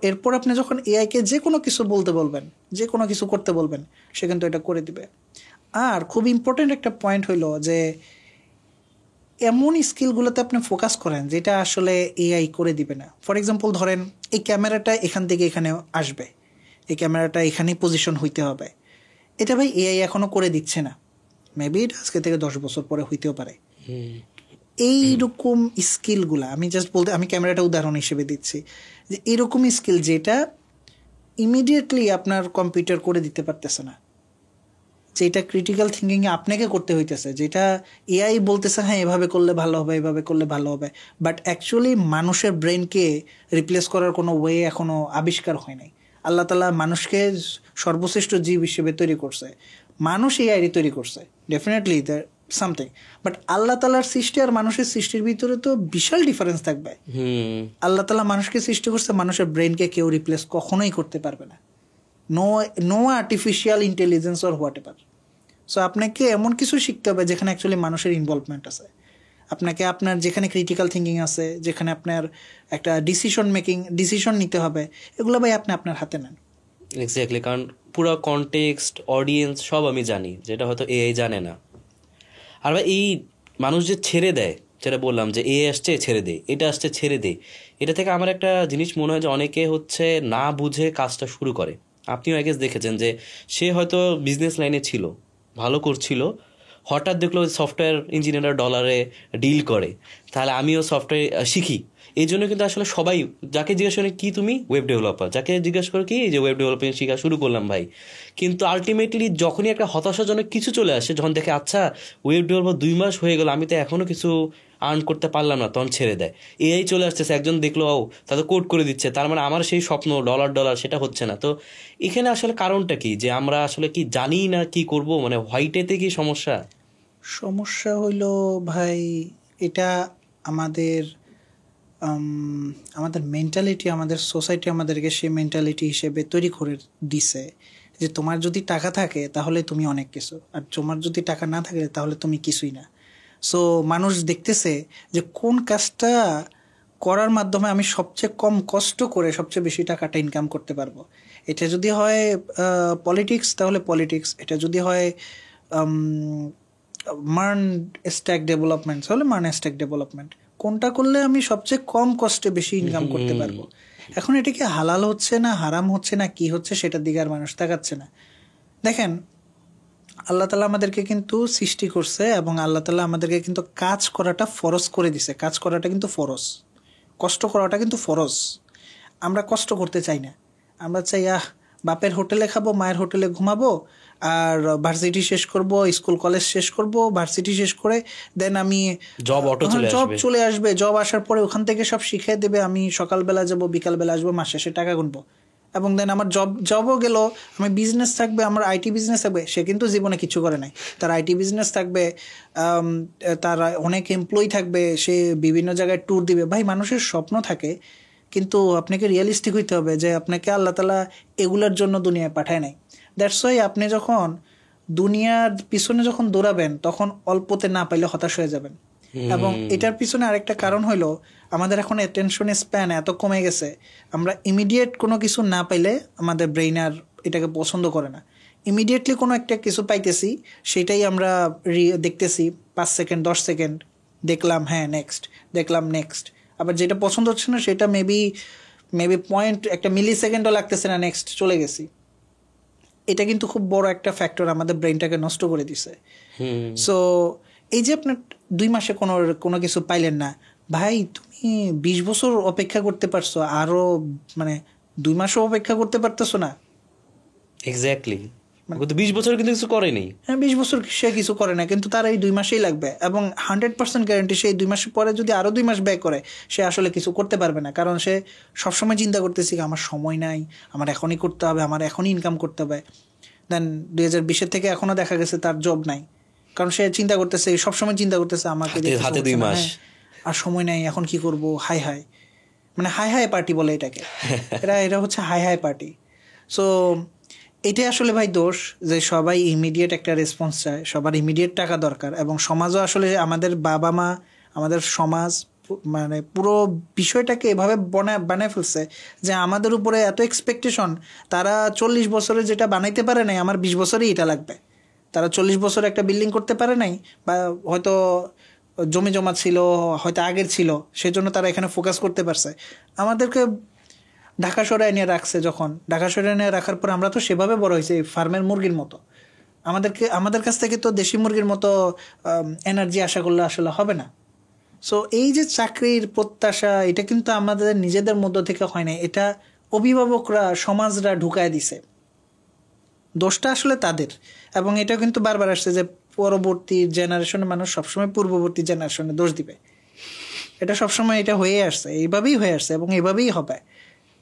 এরপর আপনি যখন এআইকে যে কোনো কিছু বলতে বলবেন, যে কোনো কিছু করতে বলবেন, সে কিন্তু এটা করে দিবে। আর খুব ইম্পর্টেন্ট একটা পয়েন্ট হইল যে এমন স্কিলগুলোতে আপনি ফোকাস করেন যেটা আসলে এআই করে দিবে না। ফর এক্সাম্পল ধরেন এই ক্যামেরাটা এখান থেকে এখানে আসবে, এই ক্যামেরাটা এখানেই পজিশন হইতে হবে, এটা ভাই এআই এখনও করে দিচ্ছে না। মেবি এটা আজকে থেকে 10 বছর পরে হইতেও পারে। এইরকম স্কিলগুলা আমি ক্যামেরাটা উদাহরণ হিসেবে দিচ্ছি, যে এইরকম স্কিল যেটা ইমিডিয়েটলি আপনার কম্পিউটার করে দিতে পারতেছে না, যেটা ক্রিটিক্যাল থিঙ্কিংয়ে আপনাকে করতে হইতেছে, যেটা এআই বলতেছে হ্যাঁ এভাবে করলে ভালো হবে, এভাবে করলে ভালো হবে, বাট অ্যাকচুয়ালি মানুষের ব্রেনকে রিপ্লেস করার কোনো ওয়ে এখনও আবিষ্কার হয় নাই। আল্লাহ তাআলা মানুষকে সর্বশ্রেষ্ঠ জীব হিসেবে তৈরি করছে, মানুষ এআই তৈরি করছে, ডেফিনেটলি দ্যার সামথিং, বাট আল্লাহ তাআলার সৃষ্টি আর মানুষের সৃষ্টির ভিতরে তো বিশাল ডিফারেন্স থাকবে। আল্লাহ তাআলা মানুষকে সৃষ্টি করছে, মানুষের ব্রেনকে কেউ রিপ্লেস কখনোই করতে পারবে না, no artificial intelligence or whatever so. সো আপনাকে এমন কিছু শিখতে হবে যেখানে অ্যাকচুয়ালি মানুষের ইনভলভমেন্ট আছে, আপনাকে আপনার যেখানে ক্রিটিক্যাল থিঙ্কিং আছে, যেখানে আপনার একটা ডিসিশন নিতে হবে, এগুলো ভাই আপনি আপনার হাতে নেন। এক্স্যাক্টলি, কারণ পুরো কনটেক্সট, অডিয়েন্স সব আমি জানি, যেটা হয়তো এআই জানে না। আর ভাই এই মানুষ যে ছেড়ে দেয়, যেটা বললাম যে এ আসছে ছেড়ে দে, এটা আসছে ছেড়ে দে, এটা থেকে আমার একটা জিনিস মনে হয় যে অনেকে হচ্ছে না বুঝে কাজটা শুরু করে। আপনিও আই গেস দেখেছেন যে সে হয়তো বিজনেস লাইনে ছিল, ভালো করছিল, হঠাৎ দেখলো সফটওয়্যার ইঞ্জিনিয়াররা ডলারে ডিল করে, তাহলে আমিও সফটওয়্যার শিখি। এই জন্য কিন্তু আসলে সবাই যাকে জিজ্ঞেস করে কি তুমি ওয়েব ডেভেলপার, যাকে জিজ্ঞেস করে কি যে ওয়েব ডেভেলপিং শেখা শুরু করলাম ভাই, কিন্তু আলটিমেটলি যখনই একটা হতাশাজনক কিছু চলে আসে, যখন দেখে আচ্ছা ওয়েব ডেভেলপার 2 মাস হয়ে গেল, আমি তো এখনও কিছু আর্ন করতে পারলাম না, তখন ছেড়ে দেয়। এআই চলে আসতেছে, একজন দেখলো তাদের কোড করে দিচ্ছে, তার মানে আমার সেই স্বপ্ন ডলার সেটা হচ্ছে না। তো এখানে আসলে কারণটা কি, যে আমরা আসলে কি জানি না কি করব, মানে হোয়াইটেতে কি সমস্যা হইল ভাই, এটা আমাদের মেন্টালিটি, আমাদের সোসাইটি আমাদেরকে সেই মেন্টালিটি হিসেবে তৈরি করে দিছে যে তোমার যদি টাকা থাকে তাহলে তুমি অনেক কিছু, আর তোমার যদি টাকা না থাকে তাহলে তুমি কিছুই না। সো মানুষ দেখতেছে যে কোন কাজটা করার মাধ্যমে আমি সবচেয়ে কম কষ্ট করে সবচেয়ে বেশি টাকাটা ইনকাম করতে পারবো। এটা যদি হয় পলিটিক্স তাহলে পলিটিক্স, এটা যদি হয় মার্ন স্ট্যাক ডেভেলপমেন্ট তাহলে মার্ন স্ট্যাক ডেভেলপমেন্ট, কোনটা করলে আমি সবচেয়ে কম কষ্টে বেশি ইনকাম করতে পারবো। এখন এটা কি হালাল হচ্ছে না হারাম হচ্ছে না কি হচ্ছে সেটার দিকে আর মানুষ তাকাচ্ছে না। দেখেন আল্লাহ তাআলা আমাদেরকে কিন্তু সৃষ্টি করছে, এবং আল্লাহ তাআলা আমাদেরকে কিন্তু কাজ করাটা ফরজ করে দিছে। কাজ করাটা কিন্তু ফরজ, কষ্ট করাটা কিন্তু ফরজ। আমরা কষ্ট করতে চাই না, আমরা চাই বাপের হোটেলে খাবো, মায়ের হোটেলে ঘুমাবো, আর ভার্সিটি শেষ করব, স্কুল কলেজ শেষ করব, ভার্সিটি শেষ করে দেন আমি জব চলে আসবে, জব আসার পরে ওখান থেকে সব শিখিয়ে দেবে, আমি সকালবেলা যাব বিকালবেলা আসবো, মাস শেষে টাকা গুনবো, এবং দেন আমার জবও গেল, আমি বিজনেস থাকবে, আমার আইটি বিজনেস থাকবে। সে কিন্তু জীবনে কিছু করে নাই, তার আইটি বিজনেস থাকবে, তার অনেক এমপ্লয়ি থাকবে, সে বিভিন্ন জায়গায় ট্যুর দিবে। ভাই মানুষের স্বপ্ন থাকে, কিন্তু আপনাকে রিয়েলিস্টিক হইতে হবে যে আপনাকে আল্লাহ তাআলা এগুলোর জন্য দুনিয়ায় পাঠায় নাই। দ্যাটস ওয়াই আপনি যখন দুনিয়ার পিছনে যখন দৌড়াবেন তখন অল্পতে না পাইলে হতাশ হয়ে যাবেন। এবং এটার পিছনে আরেকটা কারণ হইলো আমাদের এখন অ্যাটেনশন স্প্যান এত কমে গেছে, আমরা ইমিডিয়েট কোনো কিছু না পাইলে আমাদের ব্রেইন আর এটাকে পছন্দ করে না। ইমিডিয়েটলি কোনো একটা কিছু পাইতেছি সেটাই আমরা দেখতেছি 5 সেকেন্ড 10 সেকেন্ড দেখলাম, হ্যাঁ নেক্সট, দেখলাম নেক্সট। আবার যেটা পছন্দ হচ্ছে না সেটা মেবি পয়েন্ট একটা মিলি সেকেন্ডও লাগতেছে না, নেক্সট চলে গেছি। এটা কিন্তু খুব বড় একটা ফ্যাক্টর, আমাদের ব্রেনটাকে নষ্ট করে দিছে। সো এই যে আপনার 2 মাসে কোনো কিছু পাইলেন না, ভাই তুমি 20 বছর অপেক্ষা করতে পারছো, আরো মানে 2 মাসও অপেক্ষা করতে পারতেছো না। এক্স্যাক্টলি, 20 বছর কিন্তু কিছু করেনি। হ্যাঁ, 20 বছর সে কিছু করে না, কিন্তু তার এই 2 মাসেই লাগবে, এবং 100% গ্যারান্টি সেই 2 মাসের পরে যদি আরো 2 মাস ব্যয় করে সে আসলে কিছু করতে পারবে না। কারণ সে সবসময় চিন্তা করতেছি আমার সময় নাই, আমার এখনই করতে হবে, আমার এখনই ইনকাম করতে হবে। দেন 2020 থেকে এখনো দেখা গেছে তার জব নাই, কারণ সে চিন্তা করতেছে, সবসময় চিন্তা করতেছে আমাকে হাতে 2 মাস আর সময় নাই, এখন কি করব, হাই হাই, মানে হাই হাই পার্টি বলে এটাকে। এরা হচ্ছে হাই হাই পার্টি। সো এটাই আসলে ভাই দোষ, যে সবাই ইমিডিয়েট একটা রেসপন্স চায়, সবার ইমিডিয়েট টাকা দরকার, এবং সমাজও আসলে আমাদের বাবা মা, আমাদের সমাজ মানে পুরো বিষয়টাকে এভাবে বানায় ফেলছে যে আমাদের উপরে এত এক্সপেকটেশন, তারা 40 বছরে যেটা বানাইতে পারে নাই, আমার 20 বছরেই এটা লাগবে। তারা 40 বছরে একটা বিল্ডিং করতে পারে নাই, বা হয়তো জমি জমা ছিল, হয়তো আগের ছিল, সেজন্য তারা এখানে ফোকাস করতে পারছে। আমাদেরকে ঢাকা শহরে নিয়ে রাখছে, যখন ঢাকা শহরে নিয়ে রাখার পর আমরা তো সেভাবে বড় হয়েছি ফার্মের মুরগির মতো। আমাদের কাছ থেকে তো দেশি মুরগির মতো এনার্জি আশা করলে আসলে হবে না। সো এই যে চাকরির প্রত্যাশা, এটা কিন্তু আমাদের নিজেদের মধ্য থেকে হয় না, এটা অভিভাবকরা, সমাজরা ঢুকায় দিছে। দোষটা আসলে তাদের, এবং এটা কিন্তু বারবার আসছে যে পরবর্তী জেনারেশনের মানুষ সবসময় পূর্ববর্তী জেনারেশনে দোষ দিবে। এটা সবসময় এটা হয়ে আসছে, এইভাবেই হয়ে আসছে এবং এইভাবেই হবে।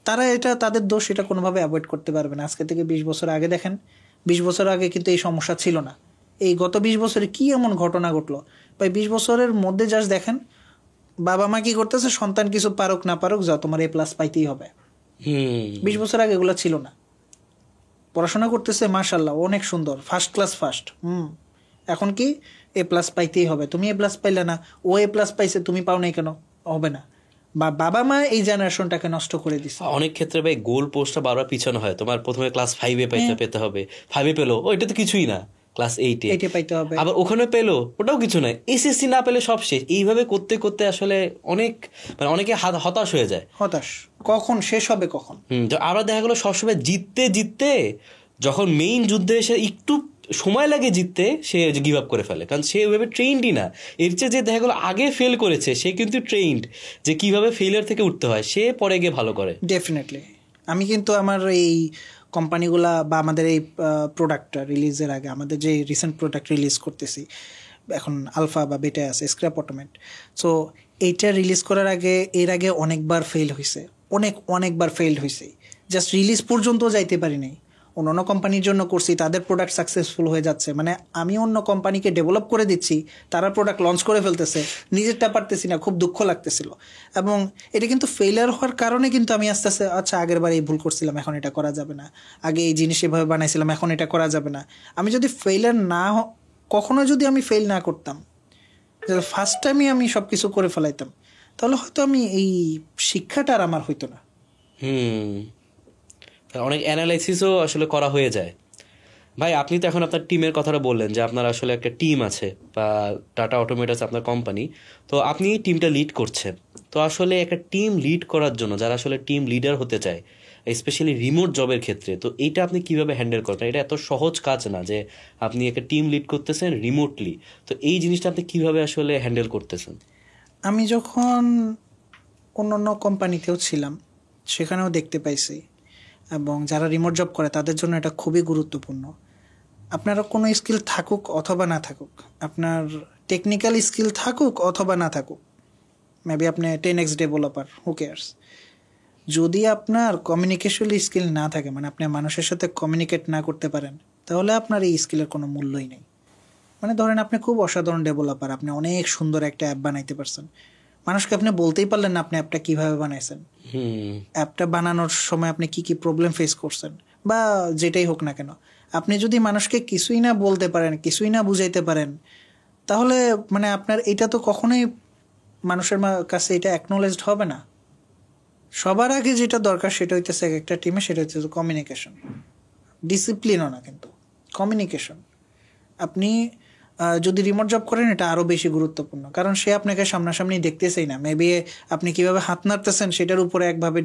তারা এটা তাদের দোষ, এটা কোনোভাবে অ্যাভয়েড করতে পারবে না। আজকে থেকে 20 বছর আগে দেখেন, 20 বছর আগে কিন্তু এই সমস্যা ছিল না। এই গত 20 বছরে কি এমন ঘটনা ঘটলো ভাই, 20 বছরের মধ্যে জাস্ট দেখেন বাবা মা কি করতেছে, সন্তান কিছু পারুক না পারুক, যা তোমার A+ পাইতেই হবে। 20 বছর আগে এগুলো ছিল না। পড়াশোনা করতেছে মাশাআল্লাহ অনেক সুন্দর, ফার্স্ট ক্লাস ফার্স্ট, এখন কি A+ পাইতেই হবে। তুমি A+ পাইলে না, ও A+ পাইছে, তুমি পাও নাই কেন, হবে না। বা বাবা মা এই জেনারেশনটাকে নষ্ট করে দিচ্ছে। অনেক ক্ষেত্রে ভাই গোল পোস্টটা বারবার পিছানো হয়। তোমার প্রথমে ক্লাস 5-এ পেতে হবে, 5-এ পেলো, এটা তো কিছুই না, ক্লাস 8-এ পাইতে হবে, আবার ওখানে পেলো, ওটাও কিছু নয়, SSC না পেলে সব শেষ। এইভাবে করতে করতে আসলে অনেকে হতাশ হয়ে যায়। হতাশ কখন শেষ হবে কখন। আবার দেখা গেলো সবসময় জিততে জিততে যখন মেইন যুদ্ধে এসে একটু সময় লাগে জিততে, সে গিভ আপ করে ফেলে, কারণ সে ওইভাবে ট্রেইনডই না। এর চেয়ে যে দেখা গেলো আগে ফেল করেছে, সে কিন্তু ট্রেইনড যে কিভাবে ফেলিয়ার থেকে উঠতে হয়, সে পরে গিয়ে ভালো করে। ডেফিনেটলি। আমি কিন্তু আমার এই কোম্পানিগুলা বা আমাদের এই প্রোডাক্টটা রিলিজের আগে, আমাদের যে রিসেন্ট প্রোডাক্ট রিলিজ করতেছি এখন, আলফা বা বেটা আছে, স্ক্র্যাপ অটোমেট। সো এইটা রিলিজ করার আগে, এর আগে অনেকবার ফেল হয়েছে, অনেকবার ফেইল্ড হয়েছে, জাস্ট রিলিজ পর্যন্ত যাইতে পারি নাই। অন্য কোম্পানির জন্য করছি, তাদের প্রোডাক্ট সাকসেসফুল হয়ে যাচ্ছে, মানে আমি অন্য কোম্পানিকে ডেভেলপ করে দিচ্ছি, তারা প্রোডাক্ট লঞ্চ করে ফেলতেছে, নিজেরটা পারতেছি না, খুব দুঃখ লাগতেছিল। এবং এটা কিন্তু ফেলিয়ার হওয়ার কারণে কিন্তু আমি আস্তে আস্তে, আচ্ছা আগের বার এই ভুল করছিলাম, এখন এটা করা যাবে না, আগে এই জিনিস এভাবে বানাইছিলাম, এখন এটা করা যাবে না। আমি যদি ফেলিয়ার কখনো যদি আমি ফেল না করতাম, ফার্স্ট টাইমে আমি সব কিছু করে ফেলাইতাম, তাহলে হয়তো আমি এই শিক্ষাটা আর আমার হইতো না। অনেক অ্যানালাইসিসও আসলে করা হয়ে যায়। ভাই আপনি তো এখন আপনার টিমের কথাটা বললেন যে আপনার আসলে একটা টিম আছে, বা টাটা অটোমেট আছে আপনার কোম্পানি, তো আপনি টিমটা লিড করছেন। তো আসলে একটা টিম লিড করার জন্য যারা আসলে টিম লিডার হতে চায়, স্পেশালি রিমোট জবের ক্ষেত্রে, তো এইটা আপনি কিভাবে হ্যান্ডেল করতেন? এটা এত সহজ কাজ না যে আপনি একটা টিম লিড করতেছেন রিমোটলি, তো এই জিনিসটা আপনি কিভাবে আসলে হ্যান্ডেল করতেছেন? আমি যখন অন্য কোম্পানিতেও ছিলাম, সেখানেও দেখতে পাইছি, এবং যারা রিমোট জব করে তাদের জন্য এটা খুবই গুরুত্বপূর্ণ। আপনার কোনো স্কিল থাকুক অথবা না থাকুক, আপনার টেকনিক্যাল স্কিল থাকুক অথবা না থাকুক, মেবি আপনি 10x ডেভেলপার, হু কেয়ার্স, যদি আপনার কমিউনিকেশন স্কিল না থাকে, মানে আপনি মানুষের সাথে কমিউনিকেট না করতে পারেন, তাহলে আপনার এই স্কিলের কোনো মূল্যই নেই। মানে ধরেন আপনি খুব অসাধারণ ডেভেলপার, আপনি অনেক সুন্দর একটা অ্যাপ বানাইতে পারছেন, মানুষকে আপনি বলতেই পারলেন না আপনি অ্যাপটা কীভাবে বানাইছেন, অ্যাপটা বানানোর সময় আপনি কি কি প্রবলেম ফেস করছেন, বা যেটাই হোক না কেন, আপনি যদি মানুষকে কিছুই না বলতে পারেন, কিছুই না বুঝাইতে পারেন, তাহলে মানে আপনার এটা তো কখনোই মানুষের কাছে এটা অ্যাকনোলেজড হবে না। সবার আগে যেটা দরকার সেটা হইতেছে একটা টিমে, সেটা হচ্ছে কমিউনিকেশন, ডিসিপ্লিনও না, কিন্তু কমিউনিকেশন। আপনি যদি রিমোট জব করেন, এটা আরও বেশি গুরুত্বপূর্ণ, কারণ সে আপনাকে সামনাসামনি দেখতেছেই না, মেবি আপনি কিভাবে হাত নাড়তেছেন সেটার উপরে একভাবে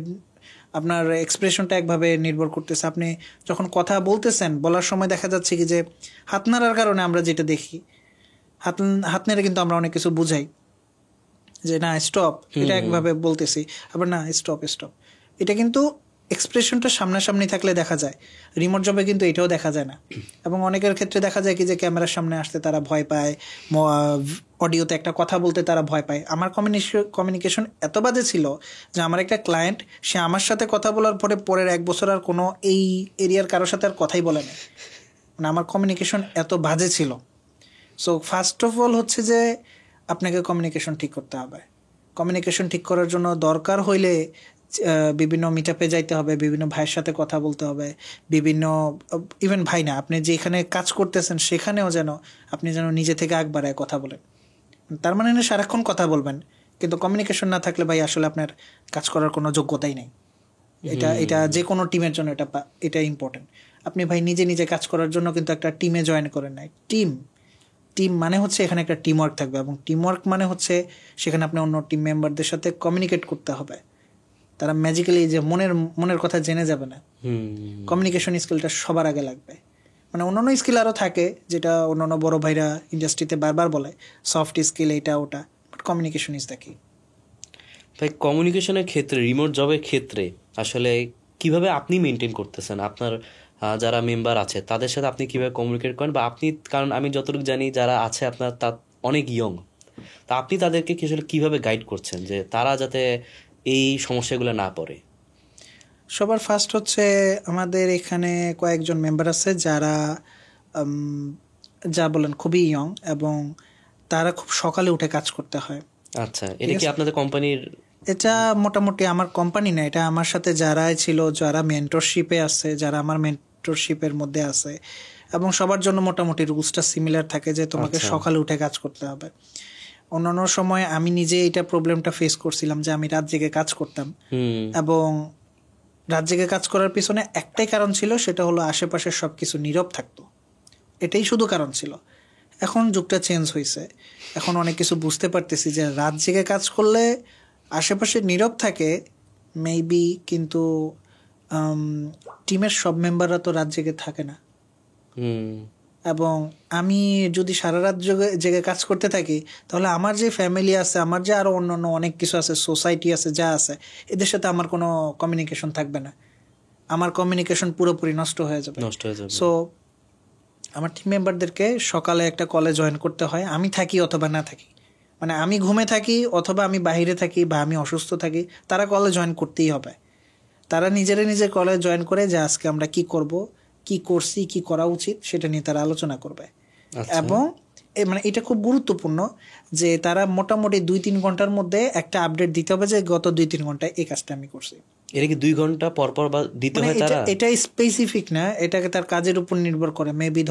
আপনার এক্সপ্রেশনটা একভাবে নির্ভর করতেছে। আপনি যখন কথা বলতেছেন, বলার সময় দেখা যাচ্ছে কি যে হাত নাড়ার কারণে আমরা যেটা দেখি, হাত নেড়ে কিন্তু আমরা অনেক কিছু বুঝাই যে না স্টপ, এটা একভাবে বলতেছি, আবার না স্টপ স্টপ, এটা কিন্তু এক্সপ্রেশনটা সামনাসামনি থাকলে দেখা যায়। রিমোট জবে কিন্তু এটাও দেখা যায় না। এবং অনেকের ক্ষেত্রে দেখা যায় কি যে ক্যামেরার সামনে আসতে তারা ভয় পায়, অডিওতে একটা কথা বলতে তারা ভয় পায়। আমার কমিউনিকেশন এত বাজে ছিল যে আমার একটা ক্লায়েন্ট, সে আমার সাথে কথা বলার পরে পরের 1 বছর আর কোনো এই এরিয়ার কারোর সাথে আর কথাই বলে না। মানে আমার কমিউনিকেশন এত বাজে ছিল। সো ফার্স্ট অফ অল হচ্ছে যে আপনাকে কমিউনিকেশন ঠিক করতে হবে। কমিউনিকেশন ঠিক করার জন্য দরকার হইলে বিভিন্ন মিটআপে যাইতে হবে, বিভিন্ন ভাইয়ের সাথে কথা বলতে হবে, বিভিন্ন ইভেন ভাই না, আপনি যেখানে কাজ করতেছেন সেখানেও যেন আপনি যেন নিজে থেকে আগ বাড়ায় কথা বলেন। তার মানে না সারাক্ষণ কথা বলবেন, কিন্তু কমিউনিকেশন না থাকলে ভাই আসলে আপনার কাজ করার কোনো যোগ্যতাই নেই। এটা যে কোনো টিমের জন্য এটা ইম্পর্টেন্ট। আপনি ভাই নিজে নিজে কাজ করার জন্য কিন্তু একটা টিমে জয়েন করেন নাই। টিম মানে হচ্ছে এখানে একটা টিম ওয়ার্ক থাকবে, এবং টিম ওয়ার্ক মানে হচ্ছে সেখানে আপনি অন্য টিম মেম্বারদের সাথে কমিউনিকেট করতে হবে। তারা ম্যাজিক্যালি যে মনের কথা জেনে যাবে না। কমিউনিকেশন স্কিলটা সবার আগে লাগবে। মানে অন্যান্য স্কিল আরও থাকে, যেটা অন্যান্য বড় ভাইরা ইন্ডাস্ট্রিতে বারবার বলে, সফট স্কিল এটা ওটা, বাট কমিউনিকেশন ইজ দ্য কি। ভাই কমিউনিকেশনের ক্ষেত্রে, রিমোট জবের ক্ষেত্রে আসলে কিভাবে আপনি মেনটেন করতেছেন আপনার যারা মেম্বার আছে তাদের সাথে আপনি কিভাবে কমিউনিকেট করেন? বা আপনি, কারণ আমি যতটুকু জানি যারা আছে আপনার তা অনেক ইয়ং, তা আপনি তাদেরকে আসলে কিভাবে গাইড করছেন যে তারা যাতে এই সমস্যাগুলো না পড়ে? সবার ফার্স্ট হচ্ছে আমাদের এখানে কয়েকজন মেম্বার আছে যারা যা বলেন খুবই ইয়ং, এবং তারা খুব সকালে উঠে কাজ করতে হয়। আচ্ছা, এটা কি আপনাদের কোম্পানির? এটা মোটামুটি আমার কোম্পানি না, এটা আমার সাথে যারা ছিল, যারা মেন্টরশিপে আছে, যারা আমার মেন্টরশিপের মধ্যে আছে, এবং সবার জন্য মোটামুটি রুলসটা সিমিলার থাকে যে তোমাকে সকালে উঠে কাজ করতে হবে। অন্যান্য সময় আমি নিজে এটা প্রবলেমটা ফেস করছিলাম যে আমি রাত জেগে কাজ করতাম, এবং রাত জেগে কাজ করার পিছনে একটাই কারণ ছিল, সেটা হলো আশেপাশের সব কিছু নীরব থাকতো, এটাই শুধু কারণ ছিল। এখন যুগটা চেঞ্জ হয়েছে, এখন অনেক কিছু বুঝতে পারতেছি যে রাত জেগে কাজ করলে আশেপাশে নীরব থাকে মেবি, কিন্তু টিমের সব মেম্বাররা তো রাত জেগে থাকে না। এবং আমি যদি সারা রাত জেগে কাজ করতে থাকি, তাহলে আমার যে ফ্যামিলি আছে, আমার যে আরও অন্যান্য অনেক কিছু আছে, সোসাইটি আছে, যা আছে, এদের সাথে আমার কোনো কমিউনিকেশন থাকবে না। আমার কমিউনিকেশন পুরোপুরি নষ্ট হয়ে যাবে। সো আমার টিম মেম্বারদেরকে সকালে একটা কলে জয়েন করতে হয়, আমি থাকি অথবা না থাকি। মানে আমি ঘুমে থাকি অথবা আমি বাইরে থাকি বা আমি অসুস্থ থাকি, তারা কলে জয়েন করতেই হবে। তারা নিজের কলে জয়েন করে যে আজকে আমরা কি করব, কি করছি, কি করা উচিত, সেটা নিয়ে তারা আলোচনা করবে। এবং মানে এটা খুব গুরুত্বপূর্ণ যে তারা মোটামুটি 2-3 ঘন্টার মধ্যে একটা আপডেট দিতে হবে যে গত 2-3 ঘন্টায় এই কাজটা আমি করছি। এটা কি 2 ঘন্টা পর পর বা দিতে হয় তারা? এটা স্পেসিফিক না, এটাকে তার কাজের উপর নির্ভর করে। মেবি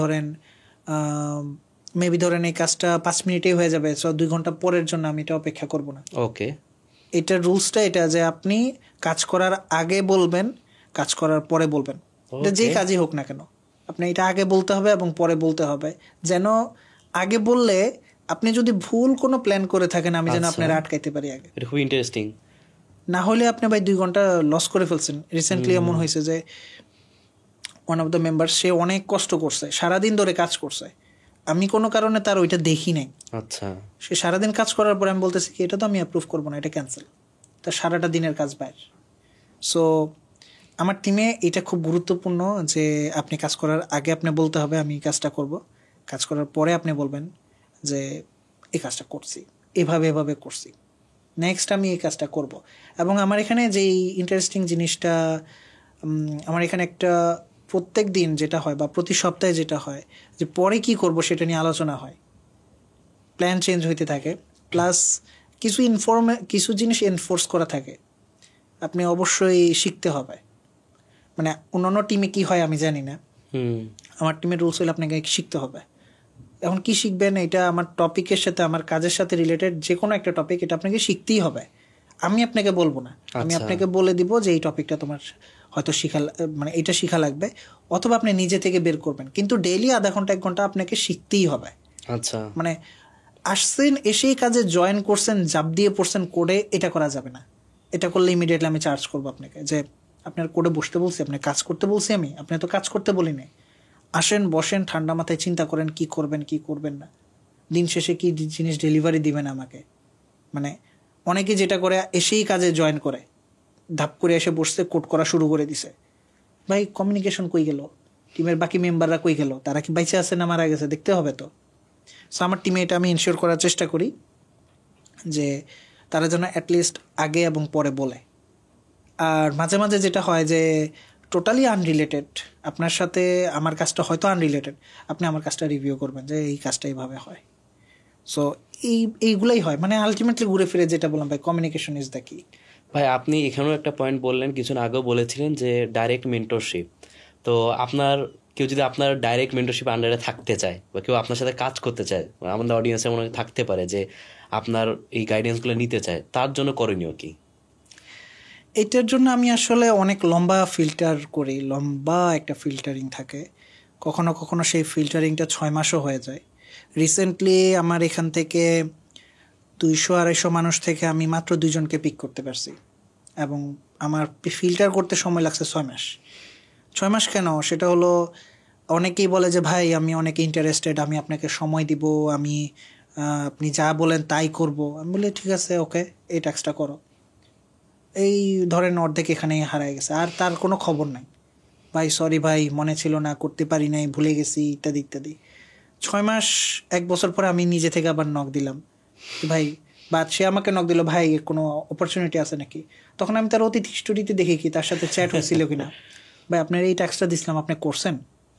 ধরেন এই কাজটা 5 মিনিটেই হয়ে যাবে, সো 2 ঘন্টা পরের জন্য আমি এটা অপেক্ষা করব না। ওকে, এটার রুলসটা এটা যে আপনি কাজ করার আগে বলবেন, কাজ করার পরে বলবেন। এটা যেই কাজই হোক না কেন, আপনি এটা আগে বলতে হবে এবং পরে বলতে হবে। যেন আগে বললে আপনি যদি ভুল কোনো প্ল্যান করে থাকেন, আমি যেন আপনার আটকাইতে পারি আগে। এটা খুব ইন্টারেস্টিং। না হলে আপনি ভাই 2 ঘন্টা লস করে ফেলছেন। রিসেন্টলি এমন হয়েছে যে ওয়ান অফ দ্য মেম্বার, সে অনেক কষ্ট করছে, সারাদিন ধরে কাজ করছে, আমি কোনো কারণে তার ওইটা দেখি নাই। আচ্ছা, সে সারাদিন কাজ করার পরে আমি বলতেছি কি এটা তো আমি অ্যাপ্রুভ করবো না, এটা ক্যান্সেল। তার সারাটা দিনের কাজ বাইর। সো আমার টিমে এটা খুব গুরুত্বপূর্ণ যে আপনি কাজ করার আগে আপনি বলতে হবে আমি কাজটা করব, কাজ করার পরে আপনি বলবেন যে এই কাজটা করছি, এভাবে করছি, নেক্সট আমি এই কাজটা করব। এবং আমার এখানে যেই ইন্টারেস্টিং জিনিসটা, আমার এখানে একটা প্রত্যেক দিন যেটা হয় বা প্রতি সপ্তাহে যেটা হয় যে পরে কি করব সেটা নিয়ে আলোচনা হয়, প্ল্যান চেঞ্জ হইতে থাকে, প্লাস কিছু জিনিস এনফোর্স করা থাকে। আপনি অবশ্যই শিখতে হবে। মানে অন্যান্য টিমে কি হয় আমি জানি না, আমার টিমের রুলস হলে আপনাকে শিখতে হবে। এখন কি শিখবেন, এটা আমার টপিকের সাথে, আমার কাজের সাথে রিলেটেড যে কোনো একটা টপিক, এটা আপনাকে শিখতেই হবে। আমি আপনাকে বলবো না, আমি আপনাকে বলে দিব যে এই টপিকটা তোমার হয়তো মানে এটা শিখা লাগবে, অথবা আপনি নিজে থেকে বের করবেন, কিন্তু ডেইলি আধা ঘন্টা 1 ঘন্টা আপনাকে শিখতেই হবে। আচ্ছা, মানে আসছেন, এসেই কাজে জয়েন করছেন, জাপ দিয়ে পড়ছেন কোডে, এটা করা যাবে না। এটা করলে ইমিডিয়েটলি আমি চার্জ করবো আপনাকে যে আপনার কোডে বসতে বলছি, আপনি কাজ করতে বলছি আমি, আপনি তো কাজ করতে বলি নাই। আসেন, বসেন, ঠান্ডা মাথায় চিন্তা করেন কি করবেন কি করবেন না, দিন শেষে কি জিনিস ডেলিভারি দিবেন আমাকে। মানে অনেকে যেটা করে এসেই কাজে জয়েন করে, ধাপ করে এসে বসতে কোড করা শুরু করে দিছে। ভাই কমিউনিকেশন কই গেল, টিমের বাকি মেম্বাররা কই গেল, তারা কি বাইচে আছে না মারা গেছে দেখতে হবে তো। সো আমার টিমে এটা আমি ইনশিওর করার চেষ্টা করি যে তারা যেন অ্যাটলিস্ট আগে এবং পরে বলে। আর মাঝে মাঝে যেটা হয় যে টোটালি আনরিলেটেড, আপনার সাথে আমার কাজটা হয়তো আনরিলেটেড, আপনি আমার কাজটা রিভিউ করবেন যে এই কাজটা এইভাবে হয়। সো এইগুলাই হয়, মানে আলটিমেটলি ঘুরে ফিরে যেটা বললাম ভাই, কমিউনিকেশন ইজ দ্য কি। ভাই আপনি এখানেও একটা পয়েন্ট বললেন, কিছুদিন আগেও বলেছিলেন যে ডাইরেক্ট মেন্টরশিপ। তো আপনার কেউ যদি আপনার ডাইরেক্ট মেন্টরশিপ আন্ডারে থাকতে চায় বা কেউ আপনার সাথে কাজ করতে চায়, আমাদের অডিয়েন্সে মনে থাকতে পারে যে আপনার এই গাইডেন্সগুলো নিতে চায়, তার জন্য করণীয় কি? এটার জন্য আমি আসলে অনেক লম্বা ফিল্টার করি, লম্বা একটা ফিল্টারিং থাকে। কখনো কখনো সেই ফিল্টারিংটা 6 মাসও হয়ে যায়। রিসেন্টলি আমার এখান থেকে 200-250 মানুষ থেকে আমি মাত্র 2 জনকে পিক করতে পারছি, এবং আমার ফিল্টার করতে সময় লাগছে 6 মাস। 6 মাস কেন? সেটা হলো অনেকেই বলে যে ভাই আমি অনেক ইন্টারেস্টেড, আমি আপনাকে সময় দিব, আমি আপনি যা বলেন তাই করব। আমি বলি ঠিক আছে, ওকে, এই টাস্কটা করো। এই ধরেন অর্ধেক এখানেই হারায় গেছে, আর তার কোনো খবর নাই, ভাই সরি ভাই মনে ছিল না, করতে পারি নাই, ভুলে গেছি, ইত্যাদি ইত্যাদি। 6 মাস 1 বছর পরে আমি নিজে থেকে আবার নক দিলাম, ভাই, বা সে আমাকে নক দিল, ভাই কোনো অপরচুনিটি আছে নাকি। তখন আমি তার অতীত হিস্টোরিতে দেখি কি তার সাথে চ্যাট হয়েছিল কিনা, ভাই আপনার এই টাস্কটা দিছিলাম আপনি করছেন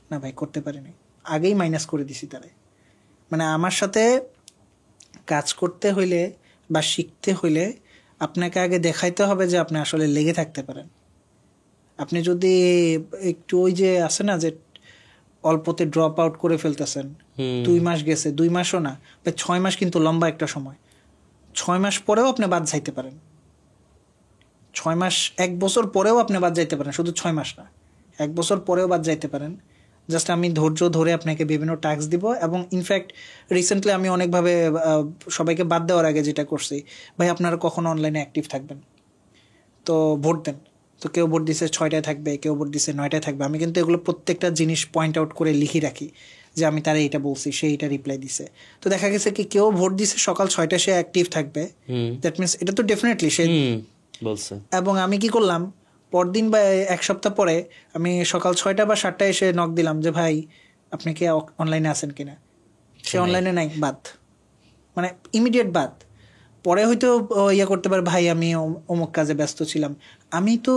না, ভাই করতে পারিনি, আগেই মাইনাস করে দিছি তারে। মানে আমার সাথে কাজ করতে হইলে বা শিখতে হইলে আপনাকে আগে দেখাইতে হবে যে আপনি আসলে লেগে থাকতে পারেন। আপনি যদি একটু ওই যে আছে না যে অল্পতে ড্রপ আউট করে ফেলতেছেন, 2 মাস গেছে, 2 মাসও না, 6 মাস কিন্তু লম্বা একটা সময়। 6 মাস পরেও আপনি বাদ যাইতে পারেন, 6 মাস 1 বছর পরেও আপনি বাদ যাইতে পারেন, শুধু 6 মাস না, 1 বছর পরেও বাদ যাইতে পারেন। জাস্ট আমি ধৈর্য ধরে আপনাকে বিভিন্ন টাস্ক দিব। এবং ইনফ্যাক্ট রিসেন্টলি আমি অনেকভাবে সবাইকে বাদ দেওয়ার আগে যেটা করছি, ভাই আপনারা কখনো অনলাইনে অ্যাক্টিভ থাকবেন, তো ভোট দেন। তো কেউ ভোট দিছে 6টায় থাকবে, কেউ ভোট দিছে 9টায় থাকবে। আমি কিন্তু এগুলো প্রত্যেকটা জিনিস পয়েন্ট আউট করে লিখে রাখি যে আমি তারা এইটা বলছি, সে এইটা রিপ্লাই দিছে। তো দেখা গেছে কি কেউ ভোট দিছে সকাল 6টায় সে অ্যাক্টিভ থাকবে, দ্যাট মিনস এটা তো ডেফিনেটলি সে বলছে। এবং আমি কি করলাম, পরদিন বা 1 সপ্তাহ পরে আমি সকাল 6টা বা 7টায় এসে নক দিলাম যে ভাই আপনি কি অনলাইনে আছেন কিনা, সে অনলাইনে নাই, বাদ, মানে ইমিডিয়েট বাদ। পরে হয়তো ইয়ে করতে পারে, ভাই আমি অমুক কাজে ব্যস্ত ছিলাম। আমি তো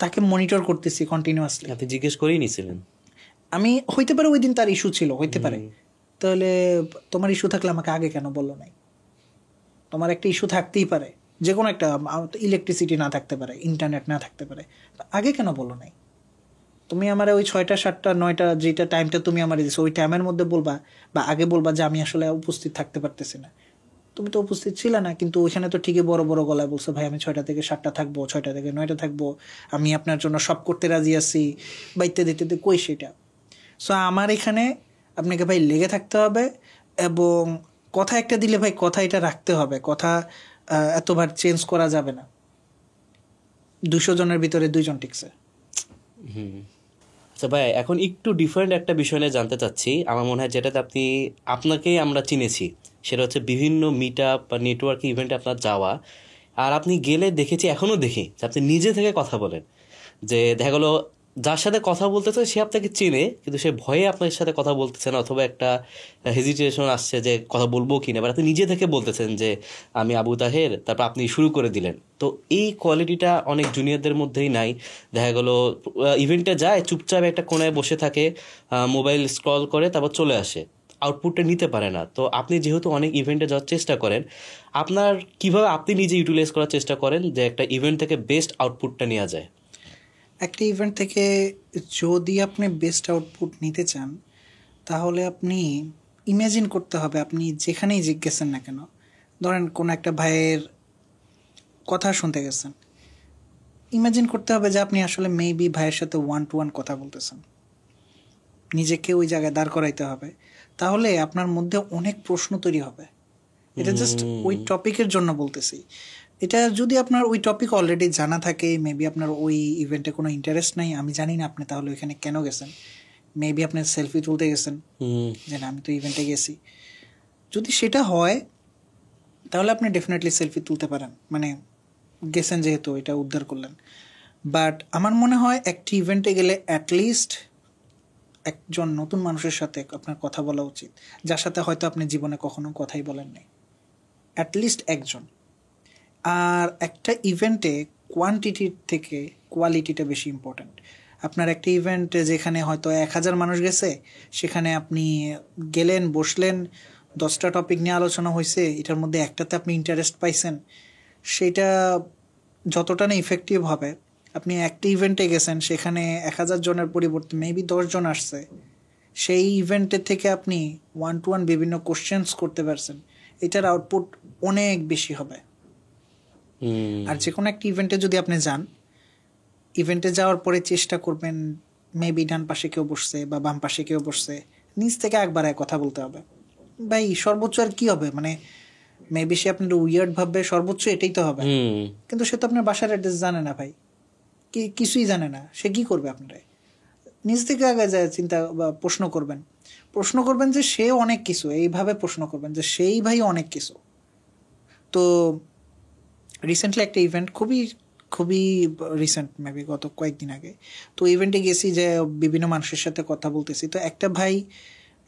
তাকে মনিটর করতেছি কন্টিনিউয়াসলি। আপনি জিজ্ঞেস করেই নিছিলেন? আমি হইতে পারে ওই দিন তার ইস্যু ছিল, হইতে পারে। তাহলে তোমার ইস্যু থাকলে আমাকে আগে কেন বললো নাই? তোমার একটা ইস্যু থাকতেই পারে, যে কোনো একটা, ইলেকট্রিসিটি না থাকতে পারে, ইন্টারনেট না থাকতে পারে, আগে কেন বলো নাই? তুমি আমার ওই 6টা 7টা 9টা যেটা টাইমটা তুমি আমার দিছো ওই টাইমের মধ্যে বলবা, বা আগে বলবা যে আমি আসলে উপস্থিত থাকতে পারতেছি না। তুমি তো উপস্থিত ছিলে না, কিন্তু ওইখানে তো ঠিকই বড় বড় গলায় বলছো, ভাই আমি 6টা থেকে 7টা থাকবো, 6টা থেকে 9টা থাকবো, আমি আপনার জন্য সব করতে রাজি আছি, বা ইত্যাদি ইত্যাদি। কই সেটা? সো আমার এখানে আপনাকে ভাই লেগে থাকতে হবে, এবং কথা একটা দিলে ভাই কথা এটা রাখতে হবে, কথা এতবার চেঞ্জ করা যাবে না। 200 জনের ভিতরে 2 জন টিকছে। আচ্ছা ভাই, এখন একটু ডিফারেন্ট একটা বিষয় নিয়ে জানতে চাচ্ছি। আমার মনে হয় যেটাতে আপনাকেই আমরা চিনেছি, সেটা হচ্ছে বিভিন্ন মিট আপ বা নেটওয়ার্কিং ইভেন্টে আপনার যাওয়া। আর আপনি গেলে দেখেছি, এখনও দেখি যে আপনি নিজে থেকে কথা বলেন। যে দেখা গেলো যার সাথে কথা বলতেছে সে আপনাকে চেনে, কিন্তু সে ভয়ে আপনার সাথে কথা বলতেছে না, অথবা একটা হেজিটেশন আসছে যে কথা বলবো কিনা, এবার আপনি নিজে থেকে বলতেছেন যে আমি আবু তাহের, তারপর আপনি শুরু করে দিলেন। তো এই কোয়ালিটিটা অনেক জুনিয়রদের মধ্যেই নাই। দেখা গেলো ইভেন্টে যায়, চুপচাপ একটা কোনায় বসে থাকে, মোবাইল স্ক্রল করে, তারপর চলে আসে, আউটপুটটা নিতে পারে না। তো আপনি যেহেতু অনেক ইভেন্টে যাওয়ার চেষ্টা করেন, আপনার কিভাবে আপনি নিজে ইউটিলাইজ করার চেষ্টা করেন যে একটা ইভেন্ট থেকে বেস্ট আউটপুটটা নেওয়া যায়? একটা ইভেন্ট থেকে যদি আপনি বেস্ট আউটপুট নিতে চান, তাহলে আপনি ইমাজিন করতে হবে, আপনি যেখানেই জিজ্ঞেসেন না কেন, ধরেন কোনো একটা ভাইয়ের কথা শুনতে গেছেন, ইমাজিন করতে হবে যে আপনি আসলে মেবি ভাইয়ের সাথে 1-to-1 কথা বলতেছেন। নিজেকে ওই জায়গায় দাঁড় করাইতে হবে, তাহলে আপনার মধ্যে অনেক প্রশ্ন তৈরি হবে। এটা জাস্ট ওই টপিকের জন্য বলতেছি। এটা যদি আপনার ওই টপিক অলরেডি জানা থাকে, মেবি আপনার ওই ইভেন্টে কোনো ইন্টারেস্ট নাই, আমি জানি না আপনি তাহলে ওইখানে কেন গেছেন, মেবি আপনি সেলফি তুলতে গেছেন যে না আমি তো ইভেন্টে গেছি। যদি সেটা হয় তাহলে আপনি ডেফিনেটলি সেলফি তুলতে পারেন, মানে গেছেন যেহেতু এটা উদ্ধার করলেন। বাট আমার মনে হয় একটি ইভেন্টে গেলে অ্যাটলিস্ট একজন নতুন মানুষের সাথে আপনার কথা বলা উচিত, যার সাথে হয়তো আপনি জীবনে কখনো কথাই বলেন নাই, অ্যাটলিস্ট একজন। আর একটা ইভেন্টে কোয়ান্টিটির থেকে কোয়ালিটিটা বেশি ইম্পর্ট্যান্ট। আপনার একটা ইভেন্টে যেখানে হয়তো 1000 মানুষ গেছে, সেখানে আপনি গেলেন, বসলেন, 10টা টপিক নিয়ে আলোচনা হয়েছে, এটার মধ্যে একটাতে আপনি ইন্টারেস্ট পাইছেন, সেটা যতটা না ইফেক্টিভ হবে আপনি একটা ইভেন্টে গেছেন, সেখানে 1000 জনের পরিবর্তে মেবি 10 জন আসছে, সেই ইভেন্টের থেকে আপনি 1-to-1 বিভিন্ন কোশ্চেন্স করতে পারছেন, এটার আউটপুট অনেক বেশি হবে। আর যে কোনো একটা ইভেন্টে যদি আপনি যান, ইভেন্টে যাওয়ার পরে চেষ্টা করবেন মেবি ডান পাশে কেউ বসছে বা বাম পাশে কেউ বসছে, নিচ থেকে একবার কথা বলতে হবে। ভাই সর্বোচ্চ আর কি হবে, মানে মেবি সে আপনার উইয়ার্ড ভাববে, সর্বোচ্চ এটাই তো হবে, কিন্তু সে তো আপনার বাসার অ্যাড্রেস জানে না ভাই, কিছুই জানে না, সে কি করবে? আপনারা নিজ থেকে আগে যায় চিন্তা বা প্রশ্ন করবেন যে সে অনেক কিছু, এইভাবে প্রশ্ন করবেন যে সেই ভাই অনেক কিছু। তো রিসেন্টলি একটা ইভেন্ট, খুবই রিসেন্ট, মেবি গত কয়েকদিন আগে, তো ইভেন্টে গেছি, যে বিভিন্ন মানুষের সাথে কথা বলতেছি, তো একটা ভাই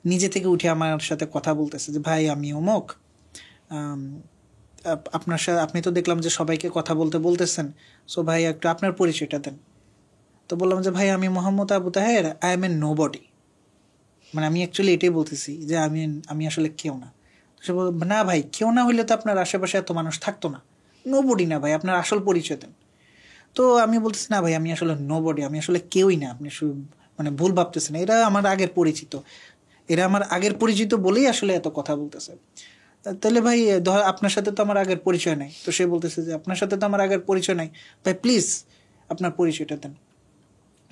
নিজে থেকে উঠে আমার সাথে কথা বলতেছে যে ভাই আমি অমুক, আপনার সাথে, আপনি তো দেখলাম যে সবাইকে কথা বলতেছেন, সো ভাই একটু আপনার পরিচয়টা দেন। তো বললাম যে ভাই আমি Mohammad Abu Taher, I am a nobody, মানে আমি অ্যাকচুয়ালি এটাই বলতেছি যে আমি আসলে কেউ না। সে বল না ভাই কেউ না হইলে তো আপনার আশেপাশে এত মানুষ থাকতো না, নো বডি না ভাই, আপনার আসল পরিচয় দেন। তো আমি বলতেছি না ভাই আমি আসলে নো বডি, আমি আসলে কেউই না, আপনি মানে ভুল ভাবতেছেন, এরা আমার আগের পরিচিত বলেই আসলে এত কথা বলতেছে। তাহলে ভাই আপনার সাথে তো আমার আগের পরিচয় নাই। তো সে বলতেছে যে আপনার সাথে তো আমার আগের পরিচয় নাই, ভাই প্লিজ আপনার পরিচয়টা দেন।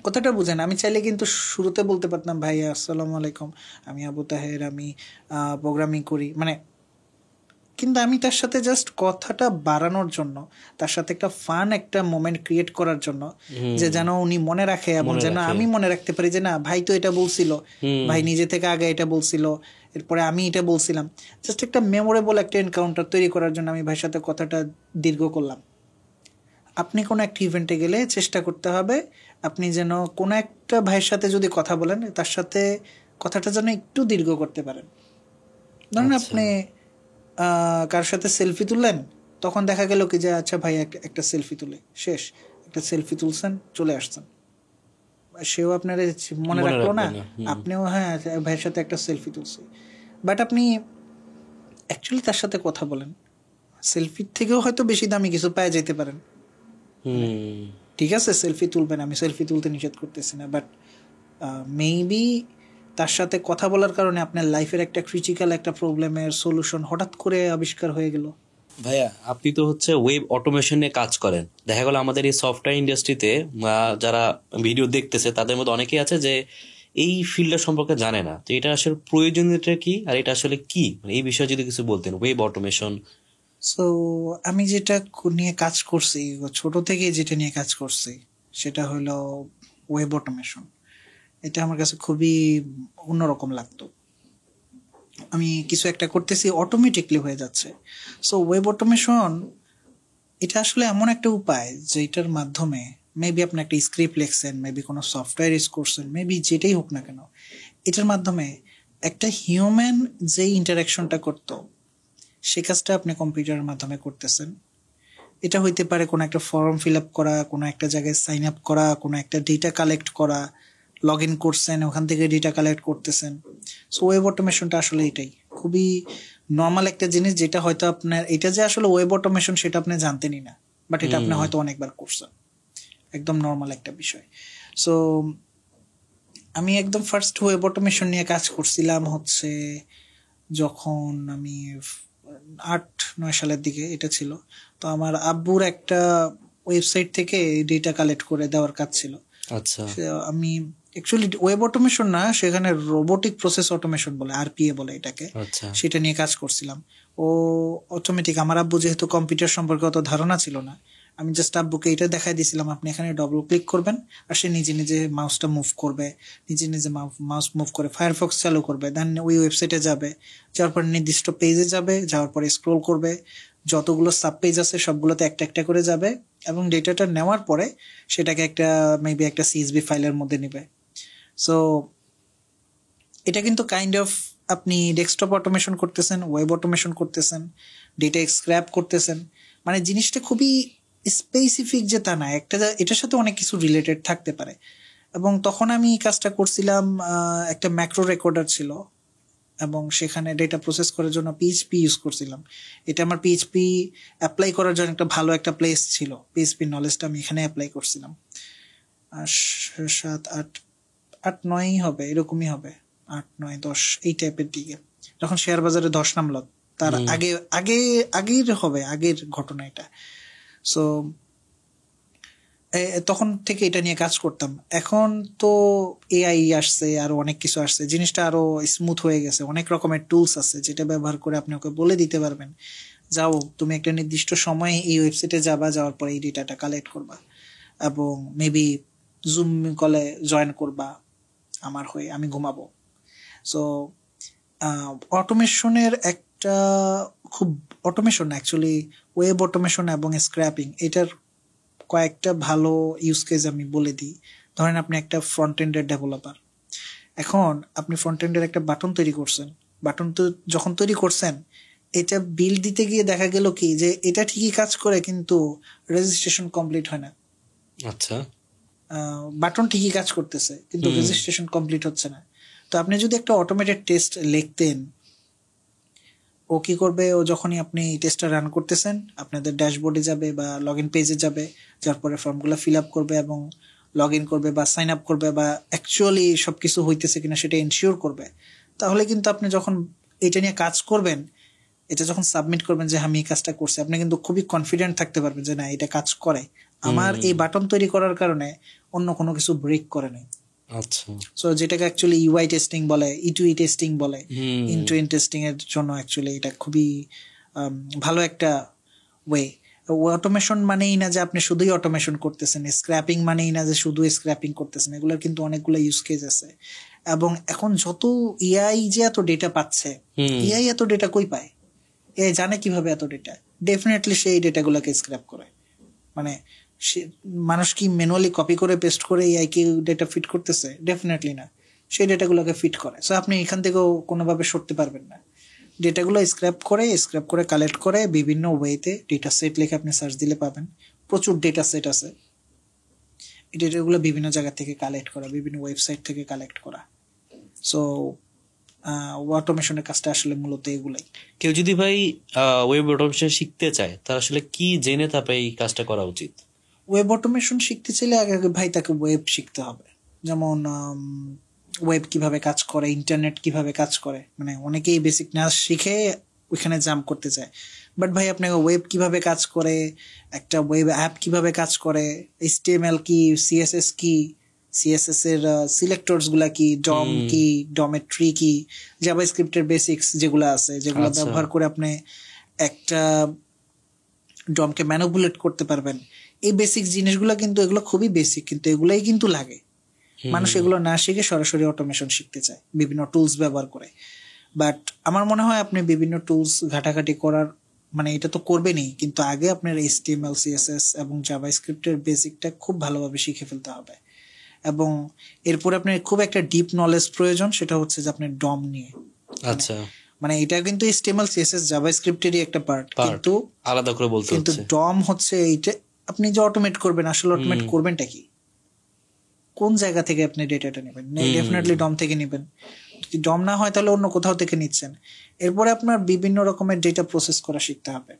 কথাটা বুঝেন, আমি চাইলে কিন্তু শুরুতে বলতে পারতাম ভাই আসসালামু আলাইকুম, আমি আবু তাহের, আমি প্রোগ্রামিং করি, মানে, কিন্তু আমি তার সাথে জাস্ট কথাটা বাড়ানোর জন্য, তার সাথে একটা মোমেন্ট ক্রিয়েট করার জন্য, যে যেন উনি মনে রাখে এবং যেন আমি মনে রাখতে পারি যে না ভাই তো এটা বলছিল, ভাই নিজে থেকে আগে এটা বলছিল, এরপরে আমি এটা বলছিলাম, জাস্ট একটা মেমোরেবল একটা এনকাউন্টার তৈরি করার জন্য আমি ভাইয়ের সাথে কথাটা দীর্ঘ করলাম। আপনি কোনো একটা ইভেন্টে গেলে চেষ্টা করতে হবে আপনি যেন কোনো একটা ভাইয়ের সাথে যদি কথা বলেন, তার সাথে কথাটা যেন একটু দীর্ঘ করতে পারেন। ধরুন আপনি কার সাথে সেলফি তুললেন, তখন দেখা গেল কি যে আচ্ছা ভাই একটা সেলফি তুলে শেষ, একটা সেলফি তুলছেন চলে আসছেন, সেও আপনার মনে রাখলো না, আপনিও হ্যাঁ ভাইয়ের সাথে একটা সেলফি তুলছি, বাট আপনি অ্যাকচুয়ালি তার সাথে কথা বলেন, সেলফির থেকেও হয়তো বেশি দামি কিছু পাওয়া যেতে পারেন। ঠিক আছে সেলফি তুলবেন, আমি সেলফি তুলতে নিষেধ করতেছি না, বাট মেবি তার সাথে কথা বলার কারণে আপনার লাইফের একটা ক্রিটিক্যাল একটা প্রবলেমের সলিউশন হঠাৎ করে আবিষ্কার হয়ে গেল। ভাইয়া আপনি তো হচ্ছে ওয়েব অটোমেশনে কাজ করেন, দেখা গেল আমাদের এই সফটওয়্যার ইন্ডাস্ট্রিতে যারা ভিডিও দেখতেছে তাদের মধ্যে অনেকেই আছে যে এই ফিল্ডটা সম্পর্কে জানে না, তো এটা আসলে প্রয়োজনীয়তা কি আর এটা আসলে কি, এই বিষয়ে যদি কিছু বলতেন, ওয়েব অটোমেশন। সো আমি যেটা নিয়ে কাজ করছি, ছোট থেকে যেটা নিয়ে কাজ করছি সেটা হলো ওয়েব অটোমেশন। এটা আমার কাছে খুবই অন্যরকম লাগতো, আমি কিছু একটা করতেছি অটোমেটিকলি হয়ে যাচ্ছে। সো ওয়েব অটোমেশন এটা আসলে এমন একটা উপায় যেটার মাধ্যমে মেবি আপনি একটা স্ক্রিপ্ট লিখছেন, মেবি কোনো সফটওয়্যার ইউজ করছেন, মেবি যেটাই হোক না কেন, এটার মাধ্যমে একটা হিউম্যান যে ইন্টারাকশনটা করতো সে কাজটা আপনি কম্পিউটারের মাধ্যমে করতেছেন। এটা হইতে পারে কোনো একটা ফর্ম ফিল আপ করা, কোনো একটা জায়গায় সাইন আপ করা, কোনো একটা ডেটা কালেক্ট করা, লগ ইন করছেন ওখান থেকে ডেটা কালেক্ট করতেছেন। সো ওয়েব অটোমেশনটা আসলে এটাই খুবই নর্মাল একটা জিনিস, যেটা হয়তো আপনার এটা যে আসলে ওয়েব অটোমেশন সেটা আপনি জানতেনই না, বাট এটা আপনি হয়তো অনেকবার করছেন, একদম নর্মাল একটা বিষয়। সো আমি একদম ফার্স্ট ওয়েব অটোমেশন নিয়ে কাজ করছিলাম হচ্ছে যখন আমি 8-9 সালের দিকে এটা ছিল। তো আমার আব্বুর একটা ওয়েবসাইট থেকে ডেটা কালেক্ট করে দেওয়ার কাজ ছিল। আচ্ছা, আমি অ্যাকচুয়ালি ওয়েব অটোমেশন না, সেখানে রোবোটিক প্রসেস অটোমেশন বলে, আরপিএ বলে এটাকে। আচ্ছা সেটা নিয়ে কাজ করছিলাম। ও অটোমেটিক, আমার আব্বু যেহেতু কম্পিউটার সম্পর্কে অত ধারণা ছিল না, আমি জাস্ট আব্বুকে এটা দেখাই দিয়েছিলাম, আপনি এখানে ডবল ক্লিক করবেন আর সে নিজে নিজে মাউসটা মুভ করবে, নিজে নিজে মাউস মুভ করে ফায়ারফক্স চালু করবে, দেন ওই ওয়েবসাইটে যাবে, যাওয়ার পর নির্দিষ্ট পেজে যাবে, যাওয়ার পরে স্ক্রোল করবে, যতগুলো সাব পেজ আছে সবগুলোতে একটা একটা করে যাবে, এবং ডেটাটা নেওয়ার পরে সেটাকে একটা মেবি একটা সিএসভি ফাইলের মধ্যে নেবে। সো এটা কিন্তু কাইন্ড অফ আপনি ডেস্কটপ অটোমেশন করতেছেন, ওয়েব অটোমেশন করতেছেন, ডেটা স্ক্র্যাপ করতেছেন, মানে জিনিসটা খুবই স্পেসিফিক যে তা না, একটা এটার সাথে অনেক কিছু রিলেটেড থাকতে পারে। এবং তখন আমি কাজটা করছিলাম, একটা ম্যাক্রো রেকর্ডার ছিল এবং সেখানে ডেটা প্রসেস করার জন্য পিএইচপি ইউজ করছিলাম। এটা আমার পিএইচপি অ্যাপ্লাই করার জন্য একটা ভালো একটা প্লেস ছিল, পিএইচপি নলেজটা আমি এখানে অ্যাপ্লাই করছিলাম। 7, 8, 9 হবে, এরকমই হবে, 8, 9, 10 এই টাইপের দিকে, যখন শেয়ার বাজারে 10 নামলো, তার আগে আগে আগের হবে, আগের ঘটনা এটা। সো তখন থেকে এটা নিয়ে কাজ করতাম। এখন তো এআই আসছে, আরো অনেক কিছু আসছে, জিনিসটা আরো স্মুথ হয়ে গেছে, অনেক রকমের টুলস আছে যেটা ব্যবহার করে আপনি ওকে বলে দিতে পারবেন, যাও তুমি একটা নির্দিষ্ট সময়ে এই ওয়েবসাইটে যাবা, যাওয়ার পরে এই ডেটাটা কালেক্ট করবা এবং মেবি জুম কলে জয়েন করবা আমার হয়ে, আমি ঘুমাবো। সো অটোমেশনের একটা খুব, অটোমেশন অ্যাকচুয়ালি ওয়েব অটোমেশন এবং স্ক্র্যাপিং, এটার কয়েকটা ভালো ইউজ কেস আমি বলে দিই। ধরেন আপনি একটা ফ্রন্ট এন্ডের ডেভেলপার, এখন আপনি ফ্রন্ট এন্ডের একটা বাটন তৈরি করছেন, বাটন তো যখন তৈরি করছেন, এটা বিল দিতে গিয়ে দেখা গেল কি যে এটা ঠিকই কাজ করে কিন্তু রেজিস্ট্রেশন কমপ্লিট হয় না। আচ্ছা, বাটন ঠিকই কাজ করতেছে কিন্তু রেজিস্ট্রেশন কমপ্লিট হচ্ছে না। তো আপনি যদি একটা অটোমেটেড টেস্ট লিখতেন, ও কি করবে, ও যখনই আপনি টেস্টটা রান করতেছেন আপনাদের ড্যাশবোর্ডে যাবে বা লগ ইন পেজে যাবে, যার পরে ফর্মগুলো ফিল আপ করবে এবং লগ ইন করবে বা সাইন আপ করবে বা অ্যাকচুয়ালি সবকিছু হইতেছে কিনা সেটা এনশিওর করবে। তাহলে কিন্তু আপনি যখন এটা নিয়ে কাজ করবেন, এটা যখন সাবমিট করবেন যে আমি এই কাজটা করছি, আপনি কিন্তু খুবই কনফিডেন্ট থাকতে পারবেন যে না এটা কাজ করে, আমার এই বাটন তৈরি করার কারণে অন্য কোনো কিছু ব্রেক করে নাই। আচ্ছা, সো যেটাকে অ্যাকচুয়ালি ইউআই টেস্টিং বলে, ইটুই টেস্টিং বলে, ইন্টু টেস্টিং এর জন্য অ্যাকচুয়ালি এটা খুবই ভালো একটা ওয়ে। অটোমেশন মানেই না যে আপনি শুধুই অটোমেশন করতেছেন, স্ক্র্যাপিং মানেই না যে শুধু স্ক্র্যাপিং করতেছেন, এগুলোর কিন্তু অনেকগুলো ইউজ কেস আছে। এবং এখন যত এআই যে এত ডেটা পাচ্ছে, এআই এত ডেটা কই পায়, এআই জানে কিভাবে এত ডেটা, ডেফিনেটলি সেই ডেটাগুলোকে স্ক্র্যাপ করে। মানে মানুষ কি ম্যানুয়ালি কপি করে পেস্ট করে এআই কে ডেটা ফিট করতেছে? ডেফিনেটলি না, সেই ডেটাগুলোকে ফিট করে। সো আপনি এখান থেকেও কোনোভাবে সরতে পারবেন না। ডেটাগুলো স্ক্র্যাপ করে কালেক্ট করে বিভিন্ন ওয়েতে, ডেটা সেট লিখে আপনি সার্চ দিলে পাবেন, প্রচুর ডেটা সেট আছে। এই ডেটাগুলো বিভিন্ন জায়গা থেকে কালেক্ট করা, বিভিন্ন ওয়েবসাইট থেকে কালেক্ট করা। সো অটোমেশনের কাজটা আসলে মূলত এগুলাই। কেউ যদি ভাই ওয়েব অটোমেশন শিখতে চায়, তার আসলে কি জেনে তারপরে এই কাজটা করা উচিত? ওয়েব অটোমেশন শিখতে চাইলে আগে ভাই তাকে ওয়েব শিখতে হবে। যেমন ওয়েব কিভাবে কাজ করে, ইন্টারনেট কিভাবে কাজ করে, মানে অনেকেই বেসিক না শিখে ওইখানে জাম্প করতে চায়। বাট ভাই আপনাকে ওয়েব কিভাবে কাজ করে, একটা ওয়েব অ্যাপ কিভাবে কাজ করে, HTML কি, সিএসএস কি, সিএসএস এর সিলেক্টরস গুলা কি, ডম কি, ডমের ট্রি কি, জাভাস্ক্রিপ্টের বেসিক্স যেগুলো আছে, যেগুলো ব্যবহার করে আপনি একটা ডমকে ম্যানিপুলেট করতে পারবেন, এই বেসিক জিনিসগুলো কিন্তু এগুলো খুবই বেসিক, কিন্তু এগুলাই কিন্তু লাগে। মানুষ এগুলো না শিখে সরাসরি অটোমেশন শিখতে চায় বিভিন্ন টুলস ব্যবহার করে। বাট আমার মনে হয় আপনি বিভিন্ন টুলস ঘাটাঘাটি করার, মানে এটা তো করবেনই, কিন্তু আগে আপনার HTML, CSS এবং জাভাস্ক্রিপ্টের বেসিকটা খুব ভালোভাবে শিখে ফেলতে হবে। এবং এরপরে আপনার খুব একটা ডিপ নলেজ প্রয়োজন, সেটা হচ্ছে যে আপনার ডম নিয়ে। আচ্ছা, মানে এটা কিন্তু HTML, CSS, জাভাস্ক্রিপ্টেরই একটা পার্ট, কিন্তু আলাদা করে বলতে কিন্তু ডম হচ্ছে এইটা আপনি যে অটোমেট করবেন, আসলে অটোমেট করবেনটা কি, কোন জায়গা থেকে আপনি ডেটাটা নেবেন? ডেফিনেটলি ডম থেকে নেবেন। যদি ডম না হয় তাহলে অন্য কোথাও থেকে নিচ্ছেন। এরপরে আপনার বিভিন্ন রকমের ডেটা প্রসেস করা শিখতে হবে।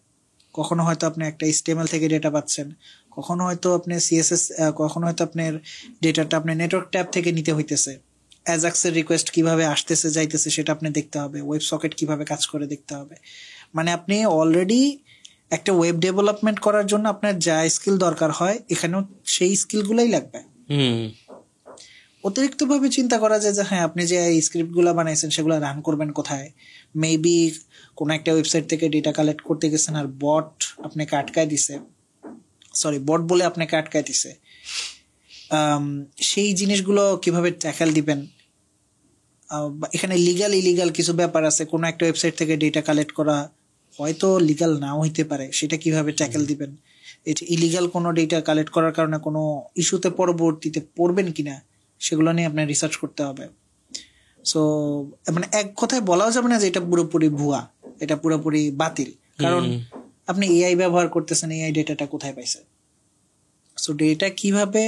কখনো হয়তো আপনি একটা HTML থেকে ডেটা পাচ্ছেন, কখনো হয়তো আপনি CSS, কখনো হয়তো আপনার ডেটাটা আপনি নেটওয়ার্ক ট্যাব থেকে নিতে হইতেছে। অ্যাজাক্সের রিকোয়েস্ট কিভাবে আসতেছে যাইতেছে সেটা আপনি দেখতে হবে, ওয়েব সকেট কিভাবে কাজ করে দেখতে হবে। মানে আপনি অলরেডি একটা ওয়েব ডেভেলপমেন্ট করার জন্য আপনার যা স্কিল দরকার হয়, এখানেও সেই স্কিলগুলোই লাগবে। অতিরিক্তভাবে চিন্তা করা যায় যে হ্যাঁ আপনি যে এই স্ক্রিপ্টগুলো বানাইছেন সেগুলো রান করবেন কোথায়, মেবি কোনো একটা ওয়েবসাইট থেকে ডেটা কালেক্ট করতে গেছেন আর বট আপনাকে আটকায় দিছে, বট বলে আপনাকে আটকায় দিছে, সেই জিনিসগুলো কিভাবে ট্যাকেল দিবেন। এখানে লিগাল ইলিগাল কিছু ব্যাপার আছে, কোনো একটা ওয়েবসাইট থেকে ডেটা কালেক্ট করা হয়তো লিগাল নাও হইতে পারে, সেটা কিভাবে ট্যাকেল দিবেন। এটা ইলিগাল কোনো ডেটা কালেক্ট করার কারণে কোনো ইস্যুতে পরবর্তীতে পড়বেন কিনা সেগুলো নিয়ে আপনার রিসার্চ করতে হবে। সো মানে এক কথায় বলাও যাবে না যে এটা পুরোপুরি ভুয়া, এটা পুরোপুরি বাতিল, কারণ আপনি এআই ব্যবহার করতেছেন, এআই ডেটাটা কোথায় পাইছে। সো ডেটা কিভাবে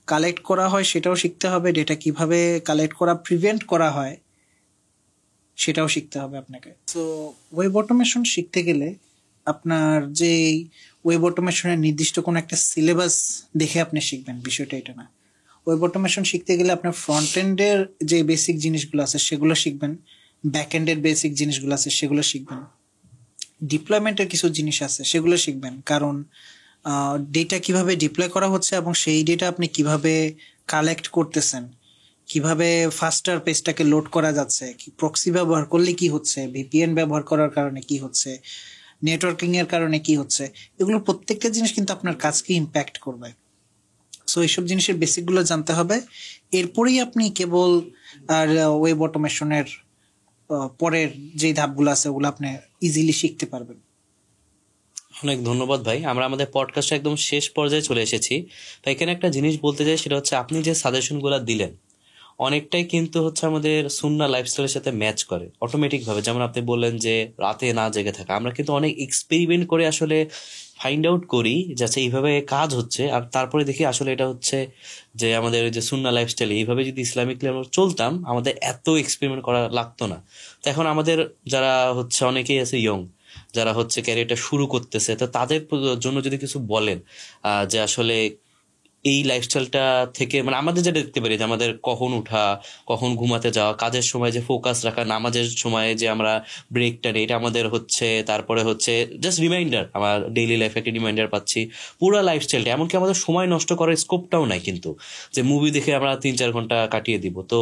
কালেক্ট করা হয় সেটাও শিখতে হবে, ডেটা কিভাবে কালেক্ট করা প্রিভেন্ট করা হয় সেটাও শিখতে হবে আপনাকে। সো ওয়েব অটোমেশন শিখতে গেলে আপনার যে ওয়েব অটোমেশনের নির্দিষ্ট কোনো একটা সিলেবাস দেখে আপনি শিখবেন, বিষয়টা এটা না। ওয়েব অটোমেশন শিখতে গেলে আপনার ফ্রন্ট এন্ডের যে বেসিক জিনিসগুলো আছে সেগুলো শিখবেন, ব্যাক এন্ডের বেসিক জিনিসগুলো আছে সেগুলো শিখবেন, ডিপ্লয়মেন্টের কিছু জিনিস আছে সেগুলো শিখবেন, কারণ ডেটা কিভাবে ডিপ্লয় করা হচ্ছে এবং সেই ডেটা আপনি কিভাবে কালেক্ট করতেছেন, কিভাবে ফাস্টার পেজটাকে লোড করা যাচ্ছে, কি প্রক্সি ব্যবহার করলে কি হচ্ছে, ভিপিএন ব্যবহার করার কারণে কি হচ্ছে, নেটওয়ার্কিং এর কারণে কি হচ্ছে, এগুলো প্রত্যেকটা জিনিস কিন্তু আপনার কাজকে ইম্প্যাক্ট করবে। সো এইসব জিনিসের বেসিকগুলো জানতে হবে, এরপরেই আপনি কেবল আর ওয়েব অটোমেশনের পরের যে ধাপগুলো আছে ওগুলো আপনি ইজিলি শিখতে পারবেন। অনেক ধন্যবাদ ভাই। আমরা আমাদের পডকাস্ট একদম শেষ পর্যায়ে চলে এসেছি। তো এখানে একটা জিনিস বলতে চাই, সেটা হচ্ছে আপনি যে সাজেশনগুলো দিলেন অনেকটাই কিন্তু হচ্ছে আমাদের সুন্নাহ লাইফস্টাইলের সাথে ম্যাচ করে অটোমেটিক ভাবে। যেমন আপনি বললেন যে রাতে না জেগে থাকা, আমরা কিন্তু অনেক এক্সপেরিমেন্ট করে আসলে ফাইন্ড আউট করি যাচ্ছে এইভাবে কাজ হচ্ছে, আর তারপরে দেখি আসলে এটা হচ্ছে যে আমাদের যে সুন্নাহ লাইফস্টাইল এইভাবে যদি ইসলামিকলি আমরা চলতাম আমাদের এত এক্সপেরিমেন্ট করা লাগতো না। তো এখন আমাদের যারা হচ্ছে অনেকেই আছে ইয়ং, যারা হচ্ছে ক্যারিয়ারটা শুরু করতেছে, তো তাদের জন্য যদি কিছু বলেন যে আসলে এই লাইফস্টাইলটা থেকে মানে আমাদের যেটা দেখতে পারি যে আমাদের কখন উঠা, কখন ঘুমাতে যাওয়া, কাজের সময় যে ফোকাস রাখা, নামাজের সময় যে আমরা ব্রেকটা নিই, এটা আমাদের হচ্ছে তারপরে হচ্ছে জাস্ট রিমাইন্ডার, আমার ডেইলি লাইফে একটা রিমাইন্ডার পাচ্ছি। পুরো লাইফস্টাইলটা, এমনকি আমাদের সময় নষ্ট করার স্কোপটাও নাই কিন্তু, যে মুভি দেখে আমরা 3-4 ঘন্টা কাটিয়ে দিব। তো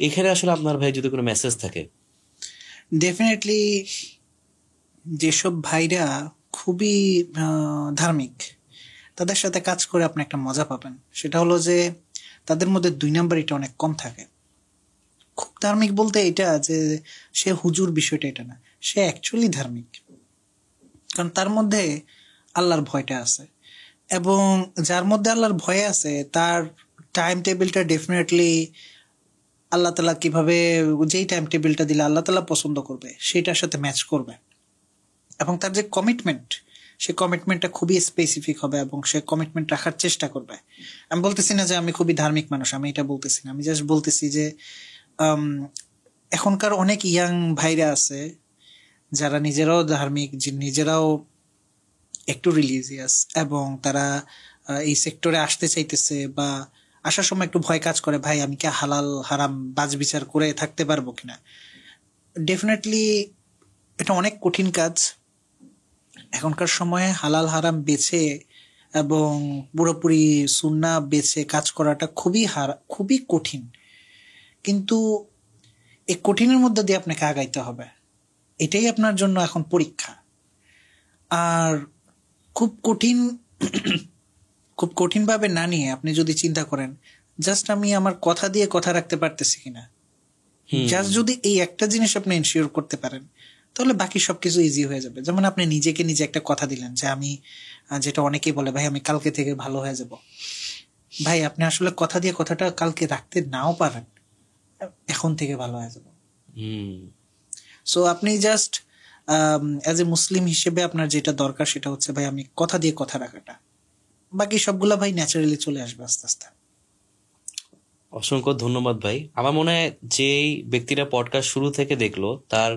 এখানে আসলে আপনার ভাই যদি কোনো মেসেজ থাকে। ডেফিনেটলি যেসব ভাইরা খুবই ধার্মিক তাদের সাথে কাজ করে আপনি একটা মজা পাবেন, সেটা হলো যে তাদের মধ্যে 2 নাম্বারিটা অনেক কম থাকে। খুব ধার্মিক বলতে এটা যে সে হুজুর, বিষয়টা এটা না, সে অ্যাকচুয়ালি ধার্মিক, কারণ তার মধ্যে আল্লাহর ভয়টা আছে, এবং যার মধ্যে আল্লাহর ভয় আছে তার টাইম টেবিলটা ডেফিনেটলি আল্লাহ তালা কিভাবে, যেই টাইম টেবিলটা দিলে আল্লাহ তালা পছন্দ করবে সেটার সাথে ম্যাচ করবে, এবং তার যে কমিটমেন্ট সে কমিটমেন্টটা খুবই স্পেসিফিক হবে এবং সে কমিটমেন্ট রাখার চেষ্টা করবে। আমি বলতেছি না যে আমি খুবই ধার্মিক মানুষ, আমি এটা বলতেছি না, আমি জাস্ট বলতেছি যে এখনকার অনেক ইয়াং ভাইরা আছে যারা নিজেরাও ধার্মিক, নিজেরাও একটু রিলিজিয়াস, এবং তারা এই সেক্টরে আসতে চাইতেছে বা আসার সময় একটু ভয় কাজ করে, ভাই আমি কি হালাল হারাম বাজ বিচার করে থাকতে পারবো কিনা। ডেফিনেটলি এটা অনেক কঠিন কাজ। এখনকার সময়ে হালাল হারাম বেছে এবং পুরোপুরি সুন্নাহ বেছে কাজ করাটা খুবই কঠিন, কিন্তু এই কঠিনের মধ্যে দিয়ে আপনাকে আগাইতে হবে, এটাই আপনার জন্য এখন পরীক্ষা। আর খুব কঠিনভাবে না নিয়ে আপনি যদি চিন্তা করেন জাস্ট আমি আমার কথা দিয়ে কথা রাখতে পারতেছি কিনা, জাস্ট যদি এই একটা জিনিস আপনি এনশিওর করতে পারেন তাহলে বাকি সবকিছু ইজি হয়ে যাবে। যেমন আপনি নিজেকে নিজে একটা কথা দিলেন যে আমি, যেটা অনেকেই বলে ভাই আমি কালকে থেকে ভালো হয়ে যাব, ভাই আপনি আসলে কথা দিয়ে কথাটা কালকে রাখতে নাও পারেন, এখন থেকে ভালো হয়ে যাব। সো আপনি জাস্ট অ্যাজ এ মুসলিম হিসেবে আপনার যেটা দরকার সেটা হচ্ছে ভাই আমি কথা দিয়ে কথা রাখাটা, বাকি সবগুলা ভাই ন্যাচারালি চলে আসবে আস্তে আস্তে। অসংখ্য ধন্যবাদ ভাই। আমার মনে হয় যেই ব্যক্তিরা পডকাস্ট শুরু থেকে দেখলো তার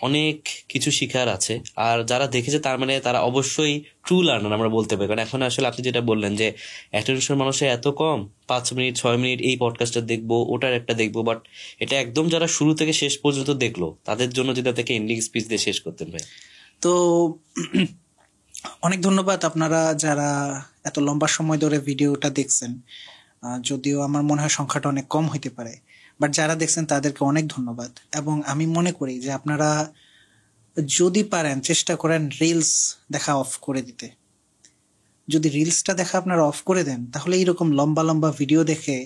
অনেক কিছু শিখার আছে, আর যারা দেখেছে তার মানে তারা অবশ্যই ট্রু লার্নার আমরা বলতে পারি। কারণ এখন আসলে আপনি যেটা বললেন যে অ্যাটেনশন মানুষের এত কম, 5 মিনিট 6 মিনিট এই পডকাস্টটা দেখবো, ওটার একটা দেখবো, বাট এটা একদম যারা শুরু থেকে শেষ পর্যন্ত দেখলো তাদের জন্য যদি আপনাকে এন্ডিং স্পিচ দিয়ে শেষ করতেন ভাই। তো অনেক ধন্যবাদ আপনারা যারা এত লম্বা সময় ধরে ভিডিওটা দেখছেন। যদিও আমার মনে হয় সংখ্যাটা অনেক কম হইতে পারে, বাট যারা দেখছেন তাদেরকে অনেক ধন্যবাদ। এবং আমি মনে করি যে আপনারা যদি পারেন চেষ্টা করেন রিলস দেখা অফ করে দিতে। যদি রিলসটা দেখা আপনারা অফ করে দেন তাহলে এইরকম লম্বা লম্বা ভিডিও দেখে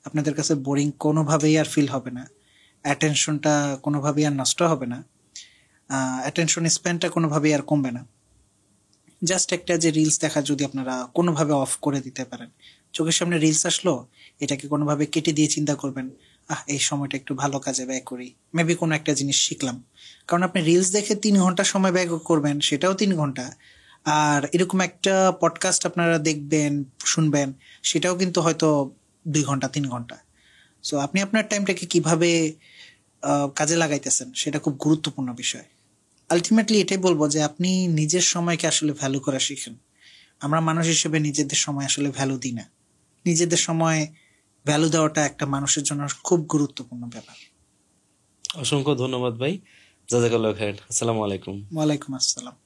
আপনাদের কাছে বোরিং কোনোভাবেই আর ফিল হবে না, অ্যাটেনশনটা কোনোভাবেই আর নষ্ট হবে না, অ্যাটেনশন স্প্যানটা কোনোভাবেই আর কমবে না। জাস্ট একটা যে রিলস দেখা যদি আপনারা কোনোভাবে অফ করে দিতে পারেন, চোখের সামনে রিলস আসলো, এটাকে কোনোভাবে কেটে দিয়ে চিন্তা করবেন, এই সময়টা একটু ভালো কাজে ব্যয় করি, মেবি কোনো একটা জিনিস শিখলাম। কারণ আপনি রিলস দেখে 3 ঘন্টা সময় ব্যয় করবেন, সেটাও 3 ঘন্টা। আর এরকম একটা পডকাস্ট আপনারা দেখবেন শুনবেন, সেটাও কিন্তু হয়তো 2 ঘন্টা 3 ঘন্টা। সো আপনি আপনার টাইমটাকে কিভাবে কাজে লাগাইতেছেন সেটা খুব গুরুত্বপূর্ণ বিষয়। আলটিমেটলি এটাই বলবো যে আপনি নিজের সময়কে আসলে ভ্যালু করা শিখেন। আমরা মানুষ হিসেবে নিজেদের সময় আসলে ভ্যালু দিই না। নিজেদের সময় ভ্যালু দেওয়াটা একটা মানুষের জন্য খুব গুরুত্বপূর্ণ ব্যাপার। অসংখ্য ধন্যবাদ ভাই, জাযাকাল্লাহু খাইরান। আসসালামু আলাইকুম। ওয়ালাইকুম আসসালাম।